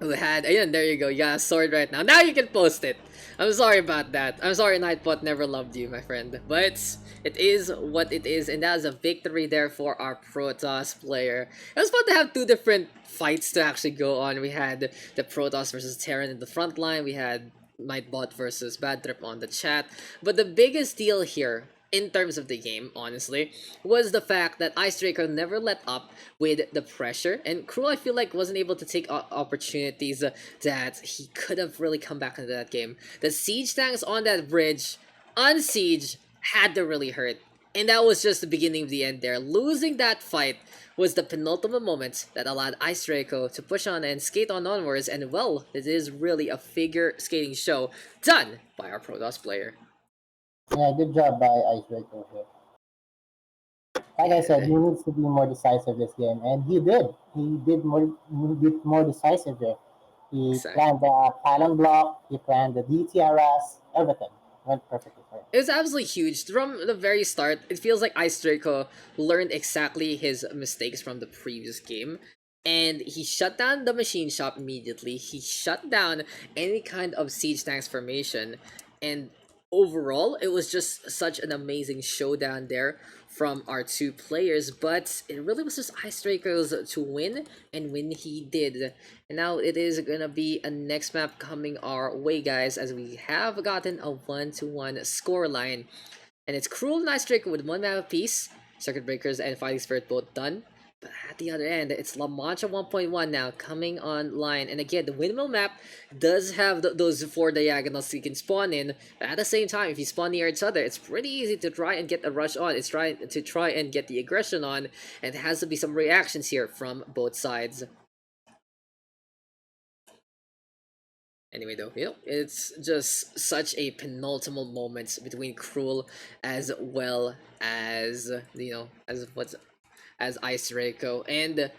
A: had, again, there you go, you got a sword right now. Now you can post it. I'm sorry about that. I'm sorry Nightbot never loved you, my friend. But it is what it is, and that is a victory there for our Protoss player. It was fun to have 2 different fights to actually go on. We had the Protoss versus Terran in the front line. We had Nightbot versus Bad Trip on the chat. But the biggest deal here, in terms of the game, honestly, was the fact that Icedraco never let up with the pressure, and Cruel, I feel like, wasn't able to take opportunities that he could have really come back into that game. The siege tanks on that bridge, unsiege, had to really hurt, and that was just the beginning of the end there. Losing that fight was the penultimate moment that allowed Icedraco to push on and skate on onwards, and well, it is really a figure skating show done by our Protoss player.
B: Yeah, good job by Icebreaker here. Like I said, he needs to be more decisive this game, and he did. He did more decisive there. He planned the pylon block, he planned the DTRS, everything went perfectly for him.
A: It was absolutely huge. From the very start, it feels like Icedraco learned exactly his mistakes from the previous game. And he shut down the machine shop immediately. He shut down any kind of siege tanks formation. And overall, it was just such an amazing showdown there from our two players, but it really was just Icedraco's to win, and win he did. And now it is gonna be a next map coming our way, guys, as we have gotten a 1-1 scoreline. And it's Cruel and Icedraco with 1 map apiece, Circuit Breakers and Fighting Spirit both done. But at the other end, it's La Mancha 1.1 now coming online. And again, the windmill map does have those 4 diagonals you can spawn in. But at the same time, if you spawn near each other, it's pretty easy to try and get a rush on. It's trying to try and get the aggression on. And there has to be some reactions here from both sides. Anyway, though, it's just such a penultimate moment between Cruel as well as, as Icedraco. And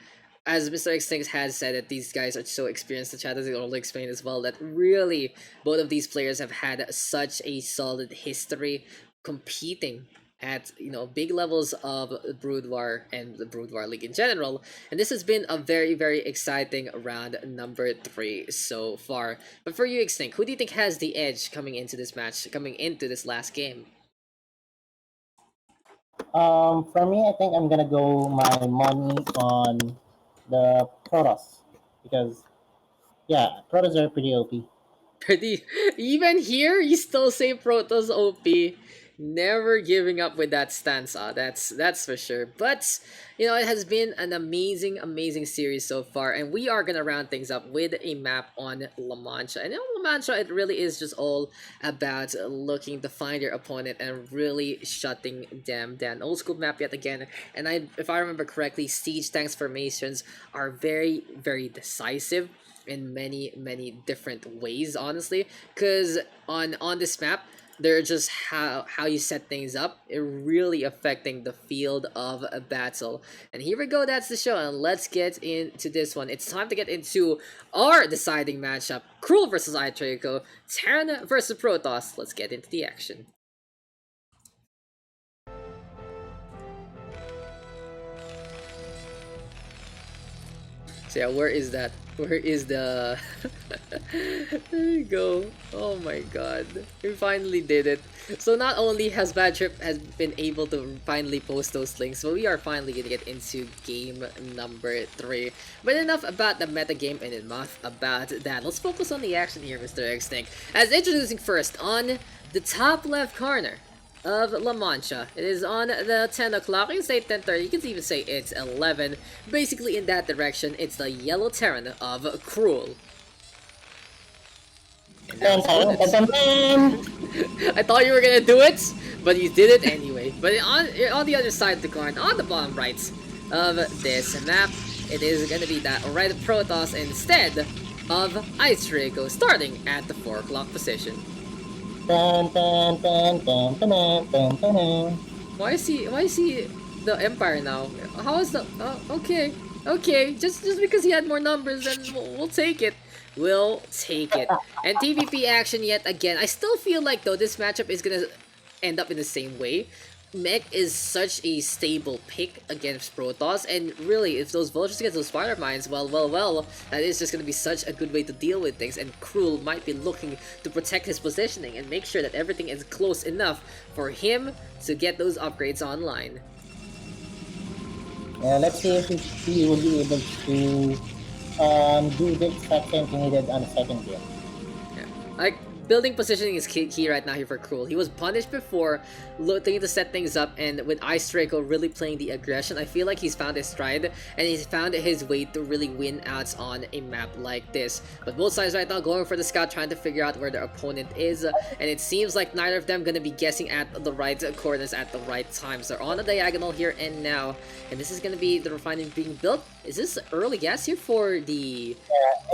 A: as Mr. XtinC has said, that these guys are so experienced, the chat has already explained as well, that really both of these players have had such a solid history competing at big levels of Brood War and the Brood War League in general, and this has been a very exciting round number 3 so far. But for you, XtinC, who do you think has the edge coming into this match, coming into this last game?
B: For me, I think I'm gonna go my money on the Protoss because yeah, Protoss are pretty OP.
A: Pretty even here, you still say Protoss OP. Never giving up with that stance, that's for sure. But it has been an amazing series so far, and we are gonna round things up with a map on La Mancha. And La Mancha, it really is just all about looking to find your opponent and really shutting them down. Old school map yet again, and if I remember correctly, siege tanks formations are very decisive in many different ways, honestly, because on this map, they're just how you set things up, it really affecting the field of a battle. And here we go, that's the show, and let's get into this one. It's time to get into our deciding matchup, Cruel versus Icedraco, Terran versus Protoss. Let's get into the action. So yeah, where is that? Where is the... There you go. Oh my god. We finally did it. So not only has Bad Trip has been able to finally post those links, but we are finally gonna get into game number 3. But enough about the meta game and enough about that. Let's focus on the action here, Mr. XtinC. As introducing first on the top left corner of La Mancha. It is on the 10 o'clock. You can say 10:30. You can even say it's 11. Basically, in that direction, it's the yellow Terran of Cruel.
B: Dun, dun, dun, dun, dun.
A: I thought you were gonna do it, but you did it anyway. But on the other side of the coin, on the bottom right of this map, it is gonna be that red Protoss instead of Icedraco, starting at the 4 o'clock position.
B: Dun, dun, dun, dun, dun, dun, dun, dun.
A: Why is he the Empire now? How is the... okay, just because he had more numbers, then we'll take it. We'll take it. And TVP action yet again. I still feel like, though, this matchup is gonna end up in the same way. Mech is such a stable pick against Protoss, and really, if those Vultures get those Spider Mines, well, that is just gonna be such a good way to deal with things, and Cruel might be looking to protect his positioning and make sure that everything is close enough for him to get those upgrades online.
B: Yeah, let's see if he will be able to do the exact same thing he did on the second game.
A: Yeah. Like, building positioning is key right now here for Cruel. He was punished before, looking to set things up, and with Icedraco really playing the aggression, I feel like he's found his stride, and he's found his way to really win outs on a map like this. But both sides right now going for the scout, trying to figure out where their opponent is, and it seems like neither of them gonna be guessing at the right corners at the right times. They're on the diagonal here and now, and this is gonna be the refining being built. Is this early gas here for the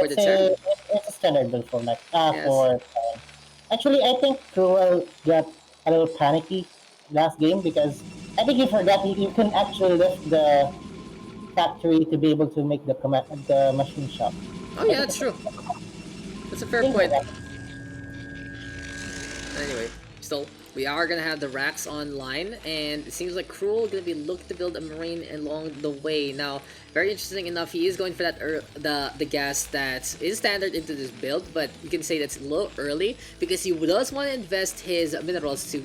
A: turn?
B: It's a standard build format.
A: Yes.
B: Actually, I think Cruel got a little panicky last game because I think he forgot you can actually lift the factory to be able to make the machine shop.
A: Oh yeah, that's true. That's a fair point. Anyway, still We are gonna have the racks online, and it seems like Cruel gonna be looking to build a marine along the way. Now, very interesting enough, he is going for that the gas that is standard into this build, but you can say that's a little early because he does want to invest his minerals to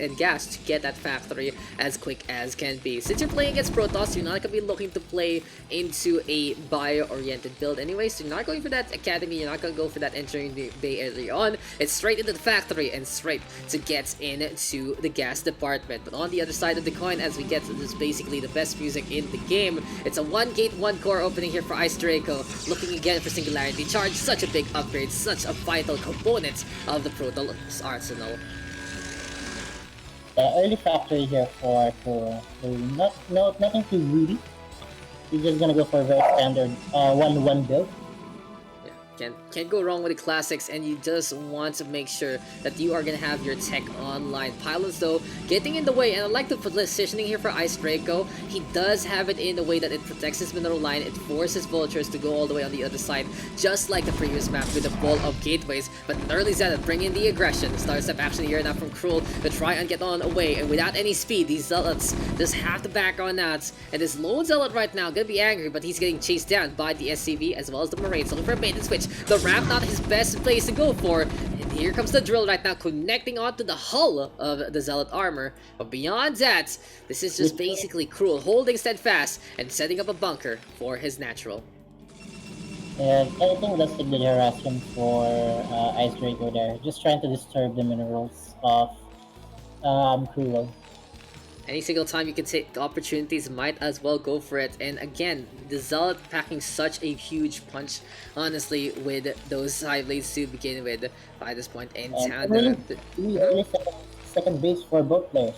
A: and gas to get that factory as quick as can be. Since you're playing against Protoss, you're not gonna be looking to play into a bio-oriented build anyway, so you're not going for that academy, you're not gonna go for that engineering bay early on. It's straight into the factory and straight to get into the gas department. But on the other side of the coin, as we get to this basically the best music in the game, it's a 1 gate 1 core opening here for Icedraco, looking again for Singularity Charge. Such a big upgrade, such a vital component of the Protoss arsenal.
B: Early factory here for not no nothing too greedy. He's just gonna go for a very standard 1-1 build.
A: Can't go wrong with the classics, and you just want to make sure that you are gonna have your tech online. Pilots though getting in the way, and I like the positioning here for Icedraco. He does have it in the way that it protects his mineral line, it forces vultures to go all the way on the other side, just like the previous map with the ball of gateways. But an early Zealot bring in the aggression. Star Step action here now from Cruel to try and get on away, and without any speed, these Zealots just have to back on out. And this lone Zealot right now gonna be angry, but he's getting chased down by the SCV as well as the Marines, looking for a bait and switch. The ramp not his best place to go for, and here comes the drill right now, connecting onto the hull of the Zealot armor. But beyond that, this is just basically Cruel holding steadfast and setting up a bunker for his natural.
B: And I think that's a good harassment for Icedraco there, just trying to disturb the minerals of Cruel.
A: Any single time you can take the opportunities, might as well go for it. And again, the Zealot packing such a huge punch, honestly, with those high blades to begin with by this point in
B: And
A: town.
B: really second base for both players.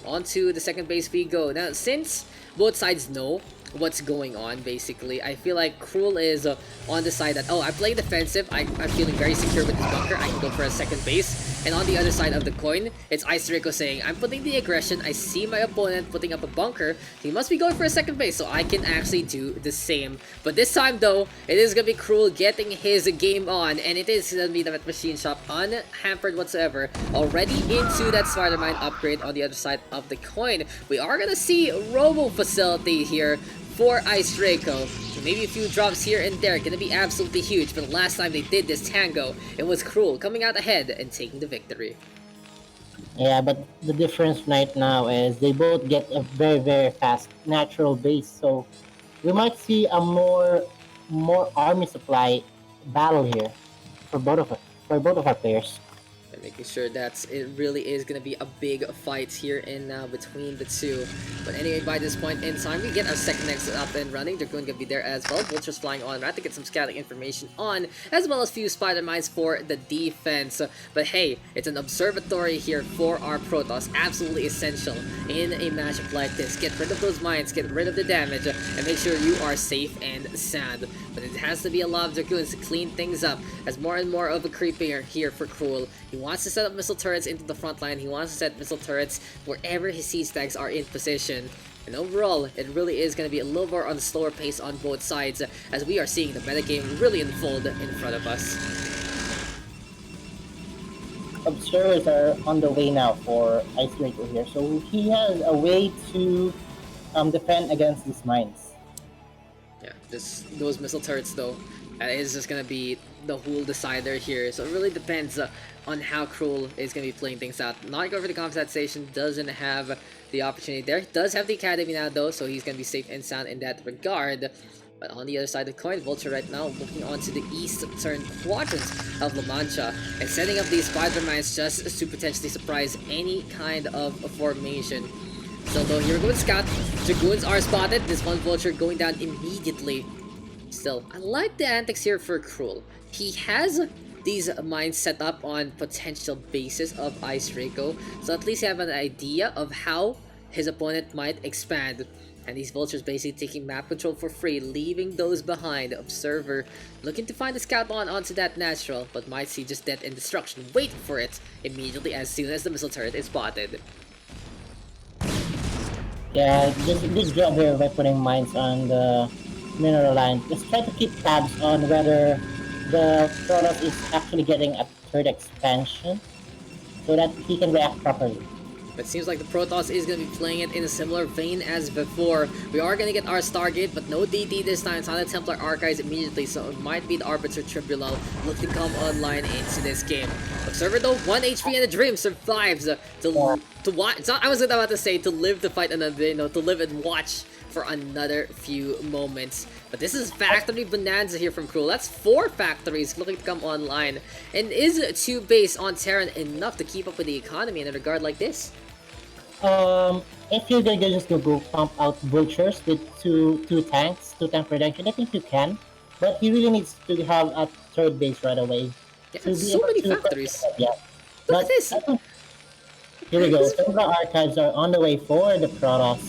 A: On to the second base we go. Now, since both sides know what's going on, basically, I feel like Cruel is on the side that, oh, I play defensive, I'm feeling very secure with this bunker, I can go for a second base. And on the other side of the coin, it's Icedraco saying, I'm putting the aggression, I see my opponent putting up a bunker, he must be going for a second base, so I can actually do the same. But this time though, it is gonna be Cruel getting his game on, and it is gonna be the machine shop unhampered whatsoever, already into that Spider-Mine upgrade on the other side of the coin. We are gonna see Robo Facility here for Icedraco. Maybe a few drops here and there, gonna be absolutely huge, but the last time they did this tango, it was Cruel coming out ahead and taking the victory.
B: Yeah, but the difference right now is they both get a very fast natural base, so we might see a more army supply battle here for both of our players.
A: And making sure that it really is going to be a big fight here in now between the two. But anyway, by this point in time, we get our second exit up and running. They're going to be there as well. Vultures flying on right to get some scouting information on, as well as few spider mines for the defense. But hey, it's an observatory here for our Protoss. Absolutely essential in a matchup like this. Get rid of those mines, get rid of the damage, and make sure you are safe and sound. But it has to be a lot of Dragoons to clean things up, as more and more of a creeper here for Cruel. He wants to set up missile turrets into the front line. He wants to set missile turrets wherever his siege stacks are in position. And overall, it really is going to be a little more on the slower pace on both sides, as we are seeing the metagame really unfold in front of us.
B: Observers are on the way now for Icedraco here, so he has a way to defend against these mines.
A: Yeah, those missile turrets though, is just gonna be the whole decider here. So it really depends on how Cruel is gonna be playing things out. Not going for the combat station, doesn't have the opportunity there. Does have the academy now though, so he's gonna be safe and sound in that regard. But on the other side of the coin, Vulture right now looking onto the eastern quadrant of La Mancha and setting up these spider mines just to potentially surprise any kind of formation. So though here we go with Scout, Dragoons are spotted, this one Vulture going down immediately. Still, I like the antics here for Cruel. He has these mines set up on potential bases of Icedraco, so at least you have an idea of how his opponent might expand. And these Vultures basically taking map control for free, leaving those behind. Observer looking to find a scout onto that natural, but might see just death and destruction, waiting for it immediately as soon as the missile turret is spotted.
B: Yeah, just good job here by putting mines on the mineral line. Just try to keep tabs on whether the product is actually getting a third expansion. so that he can react properly.
A: But it seems like the Protoss is going to be playing it in a similar vein as before. We are going to get our Stargate, but no DD this time. It's not a Templar Archives immediately, so it might be the Arbiter Tribunal looking to come online into this game. Observer though, 1 HP and a Dream survives to watch. It's not, I was about to say to live to fight another day, no, to live and watch for another few moments. But this is Factory Bonanza here from Cruel. That's 4 factories looking to come online. And is 2 base on Terran enough to keep up with the economy in a regard like this?
B: If you're gonna just go pump out vultures with two tanks, 2 tank production, I think you can. But he really needs to have a third base right away.
A: Yeah,
B: To be
A: so
B: able
A: many
B: to
A: factories.
B: Yeah.
A: Look
B: But
A: at this.
B: Here we go. Some of the archives are on the way for the Protoss.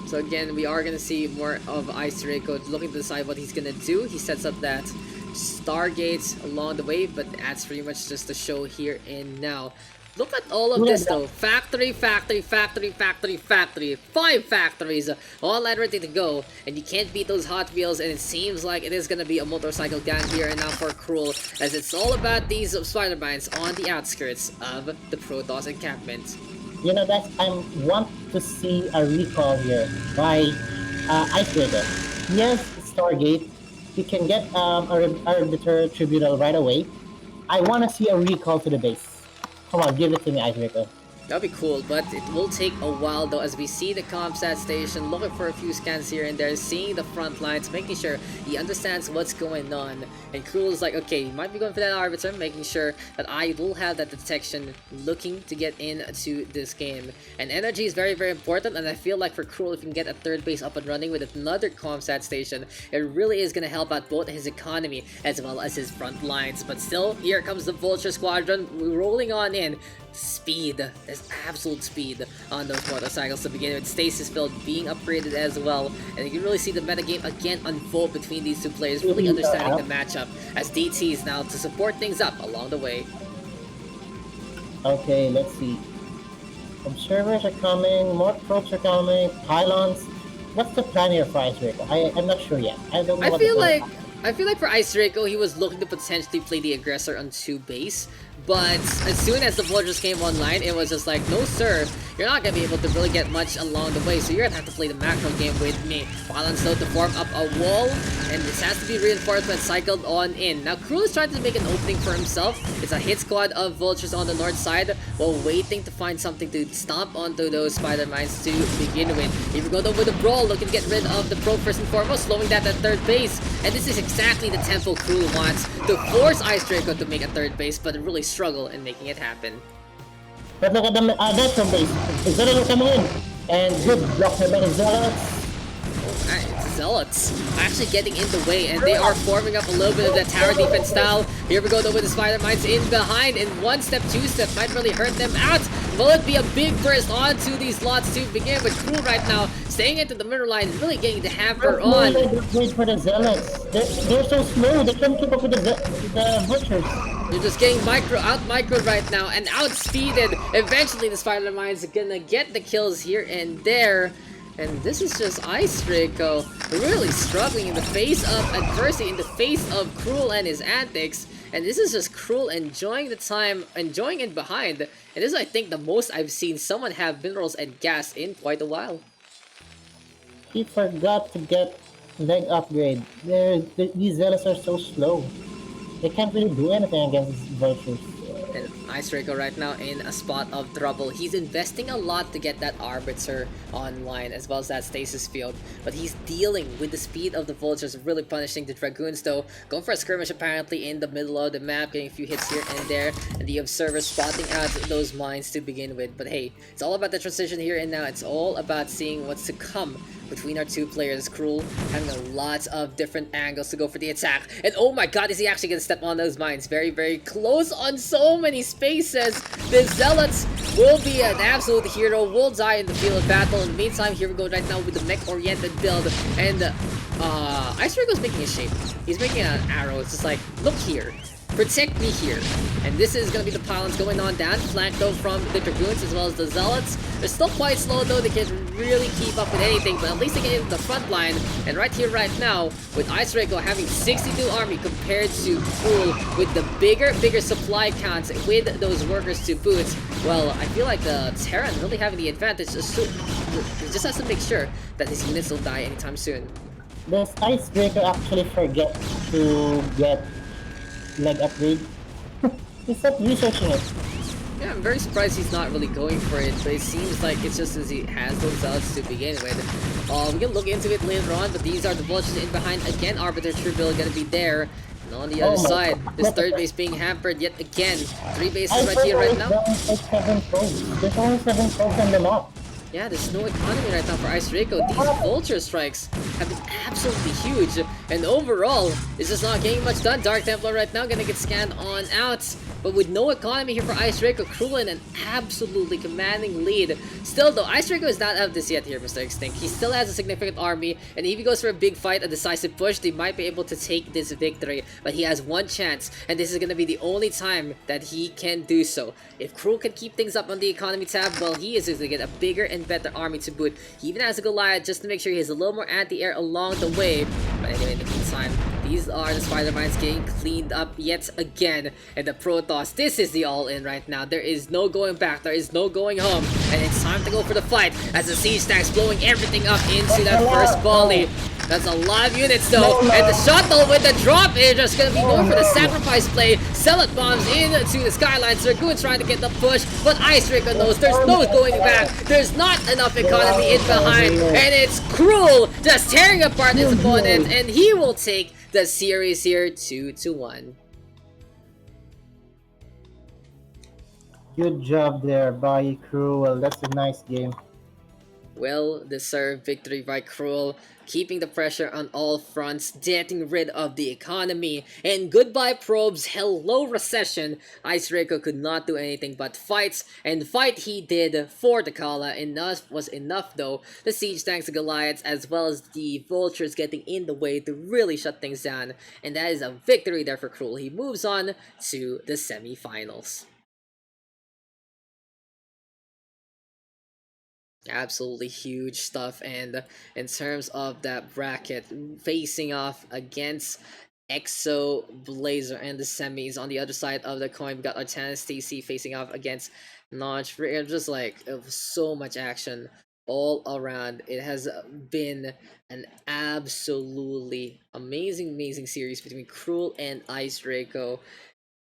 A: So again, we are going to see more of Icedraco looking to decide what he's going to do. He sets up that Stargate along the way, but that's pretty much just the show here and now. Look at all of this though. Factory, factory, factory, factory, factory. 5 factories all ready to go. And you can't beat those Hot Wheels, and it seems like it is going to be a motorcycle gang here and now for Cruel, as it's all about these spider mines on the outskirts of the Protoss encampment.
B: You know, that I want to see a recall here by Icedraco. Yes, Stargate. You can get a Arbiter Tribunal right away. I want to see a recall to the base. Come on, give it to me, Icedraco.
A: That'd be cool, but it will take a while though, as we see the Comsat station looking for a few scans here and there, seeing the front lines, making sure he understands what's going on. And Cruel is like, okay, you might be going for that Arbiter, making sure that I will have that detection, looking to get into this game. And energy is very, very important, and I feel like for Cruel, if you can get a third base up and running with another Comsat station, it really is going to help out both his economy as well as his front lines. But still, here comes the Vulture Squadron rolling on in. Speed. There's absolute speed on those motorcycles to begin with. Stasis field being upgraded as well, and you can really see the metagame again unfold between these two players, really understanding the matchup as DTs now to support things up along the way.
B: Okay, let's see. Observers are coming, more probes are coming, pylons. What's the plan here for Icedraco? I'm not sure yet. I don't know.
A: I feel like for Icedraco, he was looking to potentially play the aggressor on 2 base. But as soon as the Vultures came online, it was just like, no sir, you're not going to be able to really get much along the way, so you're going to have to play the macro game with me. Pylons though to form up a wall, and this has to be reinforcement cycled on in. Now Cruel is trying to make an opening for himself. It's a hit squad of Vultures on the north side, while waiting to find something to stomp onto those spider mines to begin with. Here we go though with the Brawl, looking to get rid of the Probe first and foremost, slowing that at third base. And this is exactly the tempo Cruel wants, to force Icedraco to make a third base, but really struggle in making it happen.
B: But look at the Metro base. Zealots coming in. And good block by the Zealots.
A: Alright, Zealots actually getting in the way, and they are forming up a little bit of that tower defense style. Here we go though with the spider mines in behind, and 1 step, 2 step might really hurt them out. Will it be a big burst onto these lots to begin with? Cruel right now staying into the middle line, really getting the hamper on.
B: Wait for the Zealots. They're so slow. They can't keep up with the Vultures.
A: You're just getting out-microed right now and outspeeded. Eventually, the spider mines are gonna get the kills here and there. And this is just Icedraco really struggling in the face of adversity, in the face of Cruel and his antics. And this is just Cruel enjoying the time, enjoying it behind. And this is, I think, the most I've seen someone have minerals and gas in quite a while.
B: He forgot to get leg upgrade. These Zealots are so slow. They can't really do anything against these Vultures.
A: And Icedraco right now in a spot of trouble. He's investing a lot to get that Arbiter online, as well as that Stasis field. But he's dealing with the speed of the Vultures, really punishing the Dragoons though. Going for a skirmish apparently in the middle of the map, getting a few hits here and there. And the Observer spotting out those mines to begin with. But hey, it's all about the transition here and now. It's all about seeing what's to come between our 2 players. Cruel having a lot of different angles to go for the attack. And oh my god, is he actually going to step on those mines? Very, very close on so many spaces. The Zealots will be an absolute hero, will die in the field of battle. In the meantime, here we go right now with the mech-oriented build. And Icedraco's making a shape. He's making an arrow. It's just like, look here. protect me here. And this is going to be the pylons going on down, flanked though from the Dragoons as well as the Zealots. They're still quite slow though, they can't really keep up with anything, but at least they get into the front line. And right here, right now, with Icedraco having 62 army compared to Cruel with the bigger supply counts with those workers to boot, well, I feel like the Terran really having the advantage. Just has to make sure that his units don't die anytime soon.
B: Does Icebreaker actually forget to get leg upgrade? He's not researching it.
A: Yeah, I'm very surprised he's not really going for it, but it seems like it's just as he has those zealots to begin with. We can look into it later on, but these are the vultures in behind. Again, Arbiter Truebill gonna be there. And on the other side, this third base being hampered yet again. 3 bases right here, right now.
B: There's only 7 probes on the map.
A: Yeah, there's no economy right now for Icedraco. These vulture strikes have been absolutely huge. And overall, it's just not getting much done. Dark Templar right now gonna get scanned on out. But with no economy here for Icedraco, Cruel in an absolutely commanding lead. Still though, Icedraco is not out of this yet here, Mr. XtinC. He still has a significant army, and if he goes for a big fight, a decisive push, they might be able to take this victory. But he has one chance, and this is gonna be the only time that he can do so. If Cruel can keep things up on the economy tab, well, he is going to get a bigger and better army to boot. He even has a Goliath just to make sure he has a little more anti-air along the way. But anyway, in the meantime, these are the spider mines getting cleaned up yet again. And the Protoss, this is the all-in right now. There is no going back, there is no going home. And it's time to go for the fight as the siege tanks blowing everything up into that first volley. That's a lot of units though, and the shuttle with the drop is just gonna be going for the sacrifice play. Zealot bombs into the skylines. Dragoon trying to get the push, but Icedraco knows there's no going back. There's not enough economy in behind, and it's Cruel just tearing apart his opponent, and he will take the series here 2-1.
B: Good job there by Cruel. That's a nice game.
A: Well-deserved victory by Cruel, keeping the pressure on all fronts, getting rid of the economy, and goodbye probes, hello recession. Icedraco could not do anything but fights, and fight he did for the Kala. Enough was enough though. The siege tanks, the Goliaths, as well as the vultures getting in the way to really shut things down, and that is a victory there for Cruel. He moves on to the semi-finals. Absolutely huge stuff. And in terms of that bracket, facing off against Exo Blazer and the semis, on the other side of the coin we got Artanis TC facing off against Notch. It was just like, it was so much action all around. It has been an absolutely amazing series between Cruel and Icedraco.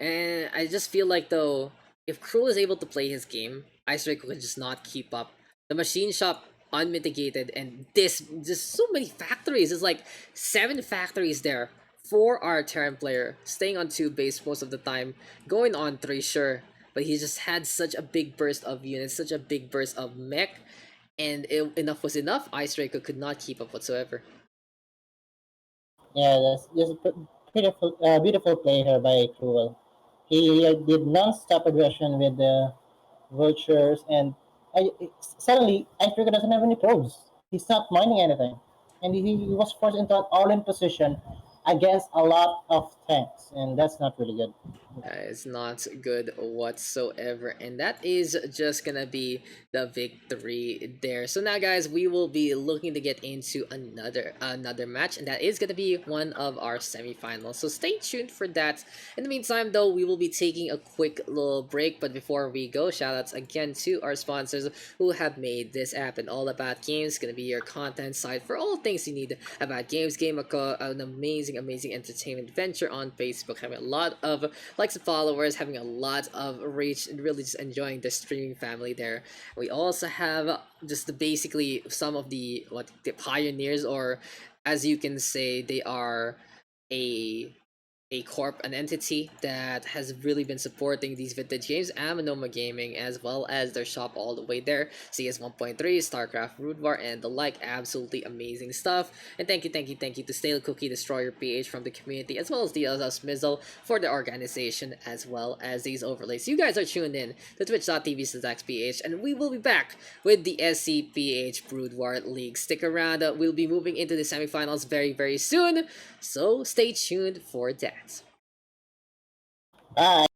A: And I just feel like though, if Cruel is able to play his game, Icedraco can just not keep up. The machine shop unmitigated, and this just so many factories. It's like 7 factories there for our Terran player, staying on 2 base most of the time, going on 3, sure, but he just had such a big burst of units, such a big burst of mech, and enough was enough. Icedraco could not keep up whatsoever.
B: Yeah, that's a beautiful, beautiful play here by Cruel. He did non-stop aggression with the vultures, and I, suddenly Africa doesn't have any probes. He's not mining anything, and he was forced into an all-in position against a lot of tanks, and that's not really good.
A: It's not good whatsoever, and that is just gonna be the victory there. So now guys, we will be looking to get into another match, and that is gonna be one of our semifinals, so stay tuned for that. In the meantime though, we will be taking a quick little break, but before we go, shoutouts again to our sponsors who have made this happen. All About Games, gonna be your content site for all things you need about games. An amazing entertainment venture on Facebook, having a lot of likes and followers, having a lot of reach, and really just enjoying the streaming family there. We also have just basically some of the pioneers, or as you can say, they are a an entity that has really been supporting these vintage games, Amanoma Gaming, as well as their shop all the way there, CS 1.3, StarCraft, Root War, and the like. Absolutely amazing stuff. And thank you to Stale Cookie, Destroyer PH from the community, as well as the Mizzle for the organization, as well as these overlays. You guys are tuned in to twitch.tv/DaksPH, and we will be back with the SCPH Brood War League. Stick around, we'll be moving into the semifinals very soon, so stay tuned for that.
B: Bye.